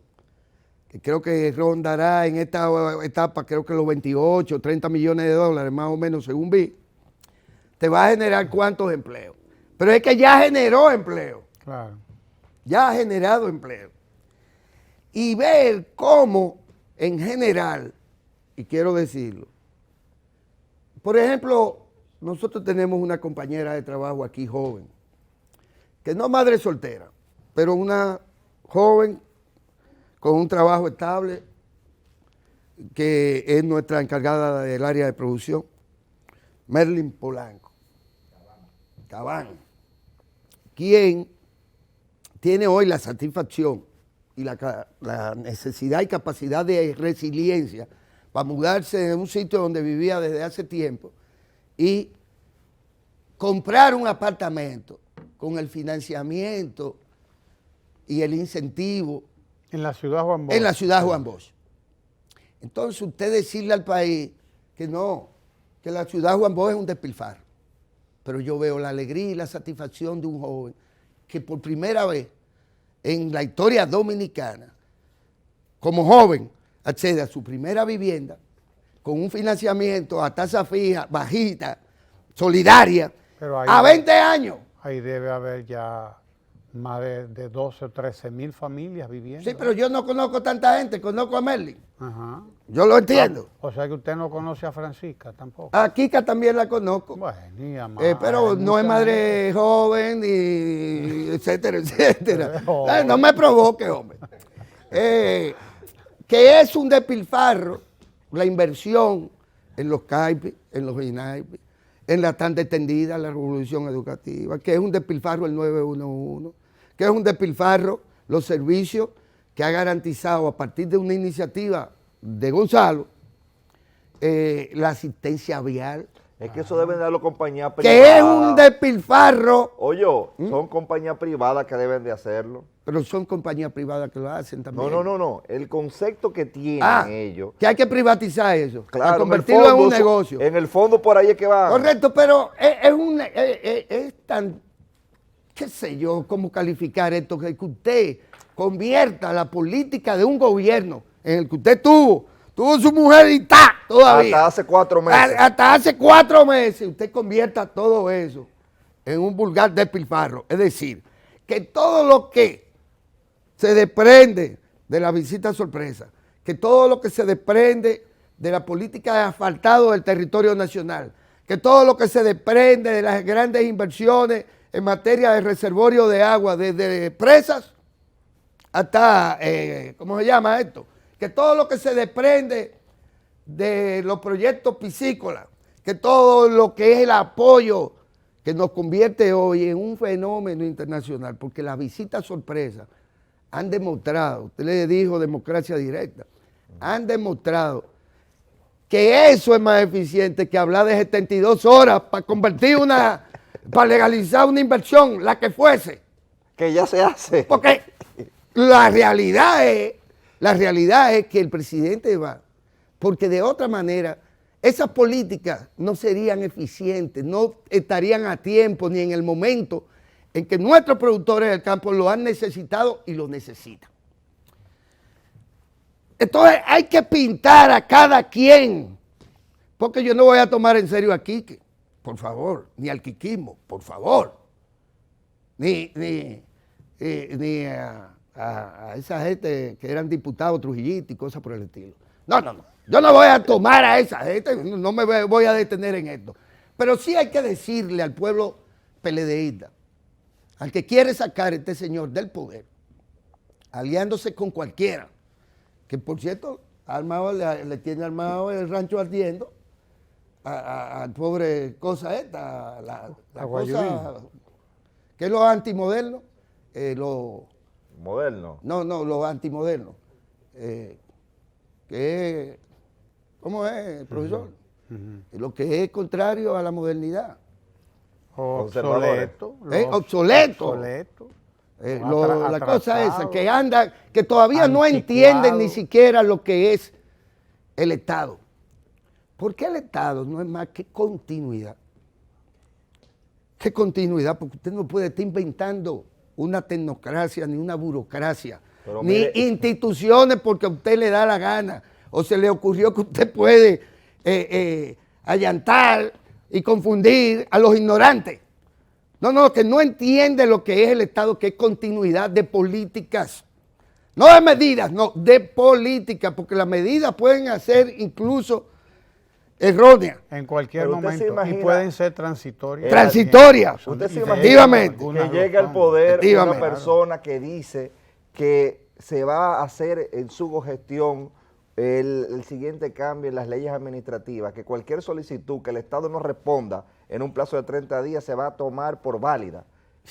que creo que rondará en esta etapa, creo que los 28, 30 millones de dólares, más o menos, según vi, te va a generar cuántos empleos. Pero es que ya generó empleo. Claro. Ya ha generado empleo. Y ver cómo, en general, y quiero decirlo, por ejemplo, nosotros tenemos una compañera de trabajo aquí joven, que no es madre soltera, pero una joven con un trabajo estable, que es nuestra encargada del área de producción, Merlin Polanco, Cabán, quien tiene hoy la satisfacción y la necesidad y capacidad de resiliencia para mudarse de un sitio donde vivía desde hace tiempo y comprar un apartamento con el financiamiento y el incentivo en la ciudad Juan Bosch. En la ciudad Juan Bosch. Entonces usted decirle al país que no, que la ciudad Juan Bosch es un despilfarro. Pero yo veo la alegría y la satisfacción de un joven que por primera vez en la historia dominicana, como joven, accede a su primera vivienda con un financiamiento a tasa fija, bajita, solidaria, a 20 años. Ahí debe haber ya más de 12 o 13 mil familias viviendo. Sí, pero yo no conozco tanta gente, conozco a Merlin. Ajá. Yo lo entiendo. O sea que usted no conoce a Francisca tampoco. A Kika también la conozco. Bueno, pero no es madre joven, y etcétera, etcétera. No me provoque, hombre. Que es un despilfarro la inversión en los CAIPI, en los INAIPI, en la tan extendida la revolución educativa, que es un despilfarro el 911, que es un despilfarro los servicios que ha garantizado a partir de una iniciativa de Gonzalo la asistencia vial. Es que eso deben darlo compañías privadas. Que es un despilfarro. Oye, son compañías privadas que deben de hacerlo. Pero son compañías privadas que lo hacen también. No. El concepto que tienen ellos. Que hay que privatizar eso. Claro, convertirlo en un negocio. En el fondo por ahí es que va. Correcto, pero es tan, qué sé yo, cómo calificar esto, que usted convierta la política de un gobierno en el que usted tuvo su mujer y está todavía. Hasta hace 4 meses. Hasta hace 4 meses usted convierta todo eso en un vulgar despilfarro. Es decir, que todo lo que se desprende de la visita sorpresa, que todo lo que se desprende de la política de asfaltado del territorio nacional, que todo lo que se desprende de las grandes inversiones en materia de reservorio de agua, desde presas hasta, ¿cómo se llama esto? Que todo lo que se desprende de los proyectos piscícolas, que todo lo que es el apoyo que nos convierte hoy en un fenómeno internacional, porque las visitas sorpresas han demostrado, usted le dijo democracia directa, han demostrado que eso es más eficiente que hablar de 72 horas para convertir para legalizar una inversión, la que fuese. Que ya se hace. Porque la realidad es que el presidente va, porque de otra manera esas políticas no serían eficientes, no estarían a tiempo ni en el momento en que nuestros productores del campo lo han necesitado y lo necesitan. Entonces hay que pintar a cada quien, porque yo no voy a tomar en serio a Quique, por favor, ni al quiquismo, por favor, ni a esa gente que eran diputados trujillitos y cosas por el estilo. No, yo no voy a tomar a esa gente, no me voy a detener en esto. Pero sí hay que decirle al pueblo PLDista, al que quiere sacar a este señor del poder, aliándose con cualquiera, que por cierto le tiene armado el rancho ardiendo al pobre cosa esta, la cosa, que es lo antimoderno, ¿Moderno? No, lo antimoderno, que es, ¿cómo es, profesor? Lo que es contrario a la modernidad. Obsoleto. Obsoleto. La cosa esa, que anda, que todavía no entienden ni siquiera lo que es el Estado. Porque el Estado no es más que continuidad. ¿Qué continuidad? Porque usted no puede estar inventando una tecnocracia ni una burocracia, pero ni instituciones porque a usted le da la gana o se le ocurrió que usted puede allantar y confundir a los ignorantes. No, que no entiende lo que es el Estado, que es continuidad de políticas. No de medidas, no, de políticas, porque las medidas pueden ser incluso erróneas. En cualquier momento, y pueden ser transitorias. Transitorias. Usted se imagina que llegue al poder una persona que dice que se va a hacer en su gestión el siguiente cambio en las leyes administrativas, que cualquier solicitud que el Estado no responda en un plazo de 30 días se va a tomar por válida,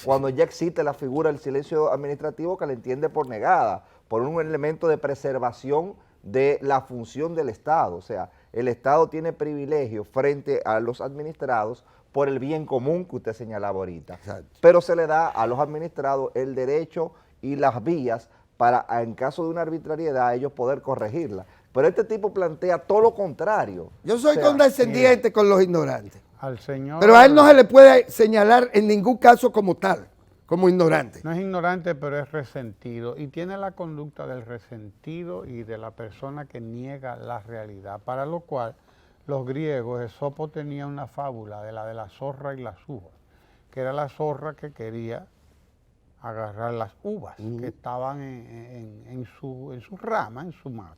cuando ya existe la figura del silencio administrativo que la entiende por negada, por un elemento de preservación de la función del Estado. O sea, el Estado tiene privilegios frente a los administrados por el bien común que usted señalaba ahorita. Exacto. Pero se le da a los administrados el derecho y las vías para, en caso de una arbitrariedad, ellos poder corregirla. Pero este tipo plantea todo lo contrario. Yo soy condescendiente con los ignorantes. Al señor, pero a él no se le puede señalar en ningún caso como tal, como ignorante. No es ignorante, pero es resentido. Y tiene la conducta del resentido y de la persona que niega la realidad. Para lo cual, los griegos, Esopo tenía una fábula de la zorra y las uvas, que era la zorra que quería agarrar las uvas que estaban en su rama, en su mata,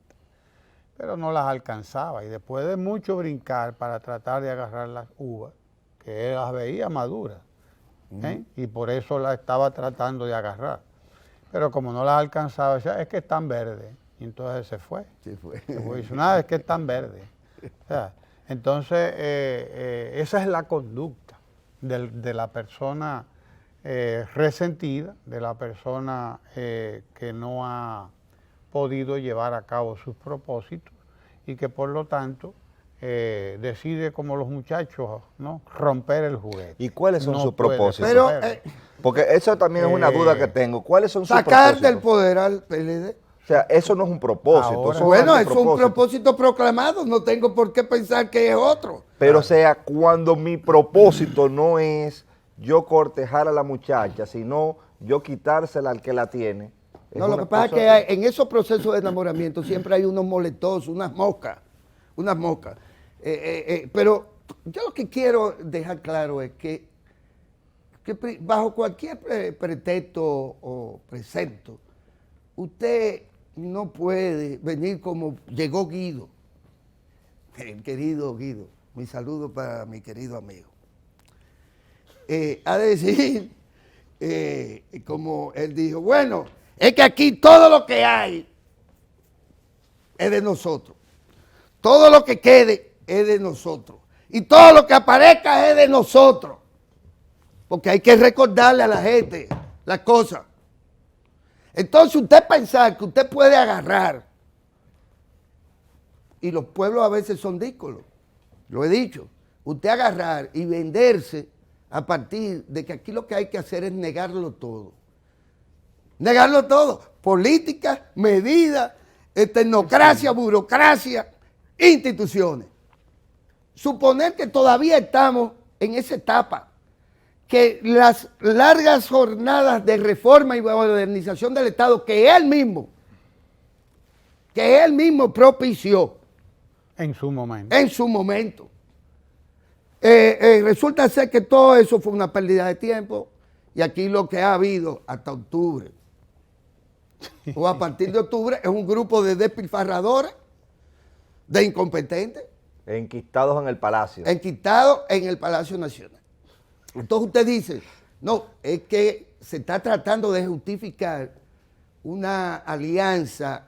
pero no las alcanzaba, y después de mucho brincar para tratar de agarrar las uvas, que él las veía maduras, y por eso las estaba tratando de agarrar, pero como no las alcanzaba, decía, es que están verdes, y entonces se fue. Dice, nada, es que están verdes. O sea, entonces, esa es la conducta de la persona resentida, de la persona que no ha podido llevar a cabo sus propósitos y que por lo tanto decide, como los muchachos, ¿no?, romper el juguete. ¿Y cuáles son sus propósitos? Pero, porque eso también es una duda que tengo. ¿Cuáles son sus propósitos? Sacar del poder al PLD. O sea, eso no es un propósito. Ahora, bueno, es un propósito proclamado, no tengo por qué pensar que es otro. Pero o sea, cuando mi propósito no es yo cortejar a la muchacha, sino yo quitársela al que la tiene. No, lo que pasa es que en esos procesos de enamoramiento siempre hay unos molestos, unas moscas. Pero yo lo que quiero dejar claro es que bajo cualquier pretexto o precepto, usted no puede venir como llegó Guido, el querido Guido, mi saludo para mi querido amigo, a decir, como él dijo, bueno, es que aquí todo lo que hay es de nosotros, todo lo que quede es de nosotros y todo lo que aparezca es de nosotros, porque hay que recordarle a la gente las cosas. Entonces usted pensar que usted puede agarrar, y los pueblos a veces son díscolos, lo he dicho, usted agarrar y venderse a partir de que aquí lo que hay que hacer es negarlo todo. Negarlo todo, política, medidas, tecnocracia, burocracia, instituciones. Suponer que todavía estamos en esa etapa, que las largas jornadas de reforma y modernización del Estado que él mismo propició en su momento. Resulta ser que todo eso fue una pérdida de tiempo y aquí lo que ha habido hasta octubre o a partir de octubre es un grupo de despilfarradores, de incompetentes. Enquistados en el Palacio. Enquistados en el Palacio Nacional. Entonces usted dice, no, es que se está tratando de justificar una alianza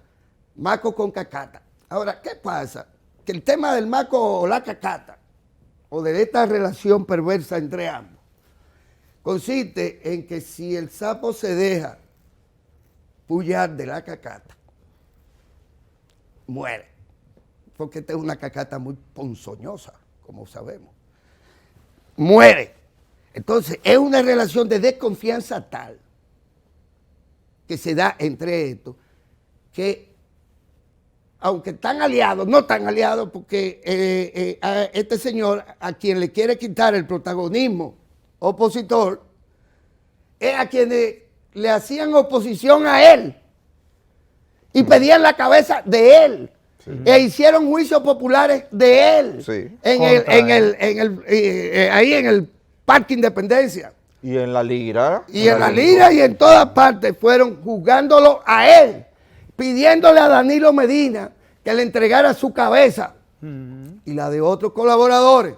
Maco con Cacata. Ahora, ¿qué pasa? Que el tema del Maco o la Cacata, o de esta relación perversa entre ambos, consiste en que si el sapo se deja pullar de la cacata, muere. Porque esta es una cacata muy ponzoñosa, como sabemos. Muere. Entonces, es una relación de desconfianza tal que se da entre estos, que aunque están aliados, no están aliados porque a este señor, a quien le quiere quitar el protagonismo opositor, es a quienes le hacían oposición a él y pedían la cabeza de él. Sí. E hicieron juicios populares de él. Sí. Ahí en el Parque Independencia. Y en la Lira. Y en la Lira y en todas partes fueron juzgándolo a él, pidiéndole a Danilo Medina que le entregara su cabeza y la de otros colaboradores.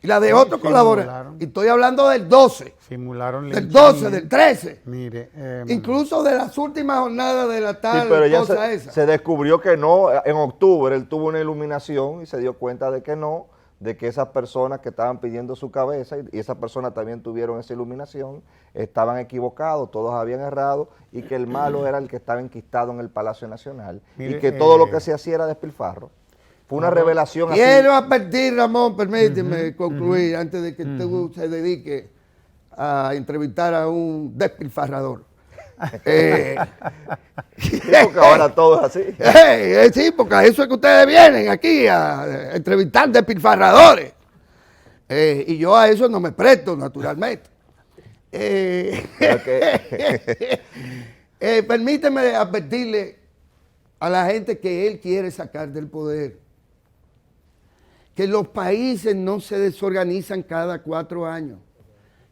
Y la de otros colaboradores. Y estoy hablando del 12. Simularon del 12, del 13. Mire, incluso de las últimas jornadas de la tal pero ya cosa esa. Se descubrió que no, en octubre él tuvo una iluminación y se dio cuenta de que no, de que esas personas que estaban pidiendo su cabeza y esas personas también tuvieron esa iluminación, estaban equivocados, todos habían errado y que el malo era el que estaba enquistado en el Palacio Nacional. Mire, y que todo lo que se hacía era despilfarro. Fue una revelación así. Quiero advertir, Ramón, permíteme concluir antes de que tú se dedique a entrevistar a un despilfarrador. Porque ahora todo es así. Sí, porque a eso es que ustedes vienen aquí a entrevistar despilfarradores. Y yo a eso no me presto, naturalmente. Permíteme advertirle a la gente que él quiere sacar del poder que los países no se desorganizan cada 4 años,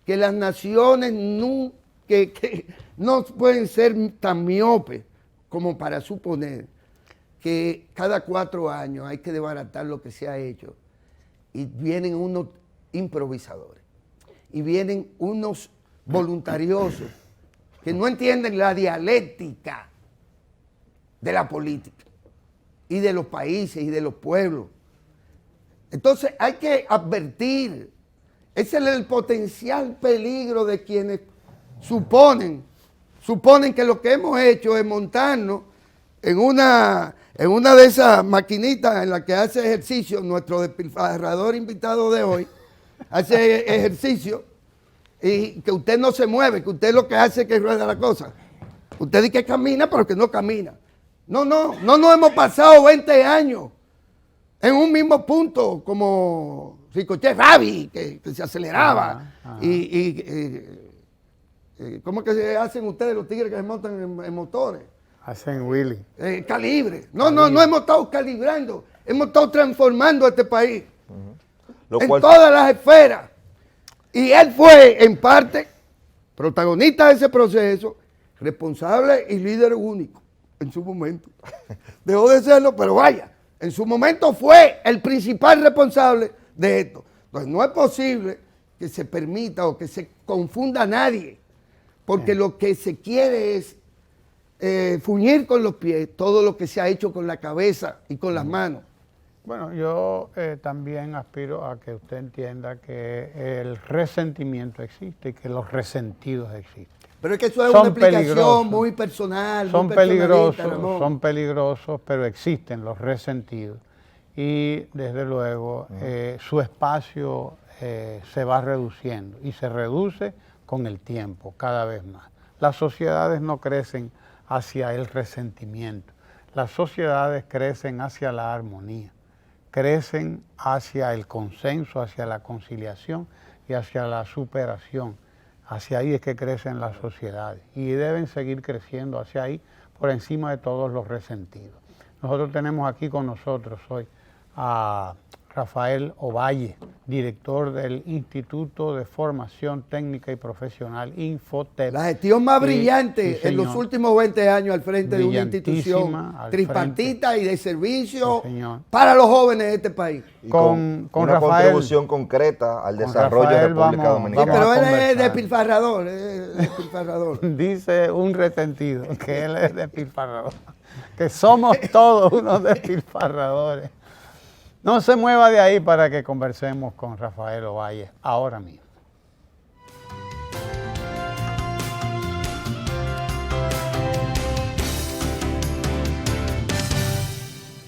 que las naciones no pueden ser tan miopes como para suponer que cada 4 años hay que desbaratar lo que se ha hecho. Y vienen unos improvisadores, y vienen unos voluntariosos que no entienden la dialéctica de la política y de los países y de los pueblos. Entonces hay que advertir, ese es el potencial peligro de quienes suponen que lo que hemos hecho es montarnos en una de esas maquinitas en la que hace ejercicio nuestro despilfarrador invitado de hoy, hace ejercicio y que usted no se mueve, que usted lo que hace es que rueda la cosa. Usted dice que camina, pero que no camina. No nos hemos pasado 20 años en un mismo punto, como Ricochet Rabi, que se aceleraba. Ajá. ¿Cómo que se hacen ustedes los tigres que se montan en motores? Hacen Willy. Calibre. No hemos estado calibrando, hemos estado transformando a este país. En todas las esferas. Y él fue, en parte, protagonista de ese proceso, responsable y líder único en su momento. Dejó de serlo, pero vaya. En su momento fue el principal responsable de esto. Entonces no es posible que se permita o que se confunda a nadie, porque lo que se quiere es fuñir con los pies todo lo que se ha hecho con la cabeza y con las manos. Bueno, yo también aspiro a que usted entienda que el resentimiento existe y que los resentidos existen. Pero es que eso es una explicación muy personal. Son peligrosos, pero existen los resentidos. Y desde luego su espacio se va reduciendo y se reduce con el tiempo cada vez más. Las sociedades no crecen hacia el resentimiento. Las sociedades crecen hacia la armonía, crecen hacia el consenso, hacia la conciliación y hacia la superación. Hacia ahí es que crecen las sociedades y deben seguir creciendo hacia ahí por encima de todos los resentidos. Nosotros tenemos aquí con nosotros hoy a Rafael Ovalle, director del Instituto de Formación Técnica y Profesional, Infotep. La gestión más brillante en los últimos 20 años al frente de una institución tripartita y de servicio para los jóvenes de este país. Y con una Rafael, contribución concreta al desarrollo de República Dominicana. Pero él es despilfarrador, Dice un resentido que él es despilfarrador, que somos todos unos despilfarradores. No se mueva de ahí para que conversemos con Rafael Ovalle ahora mismo.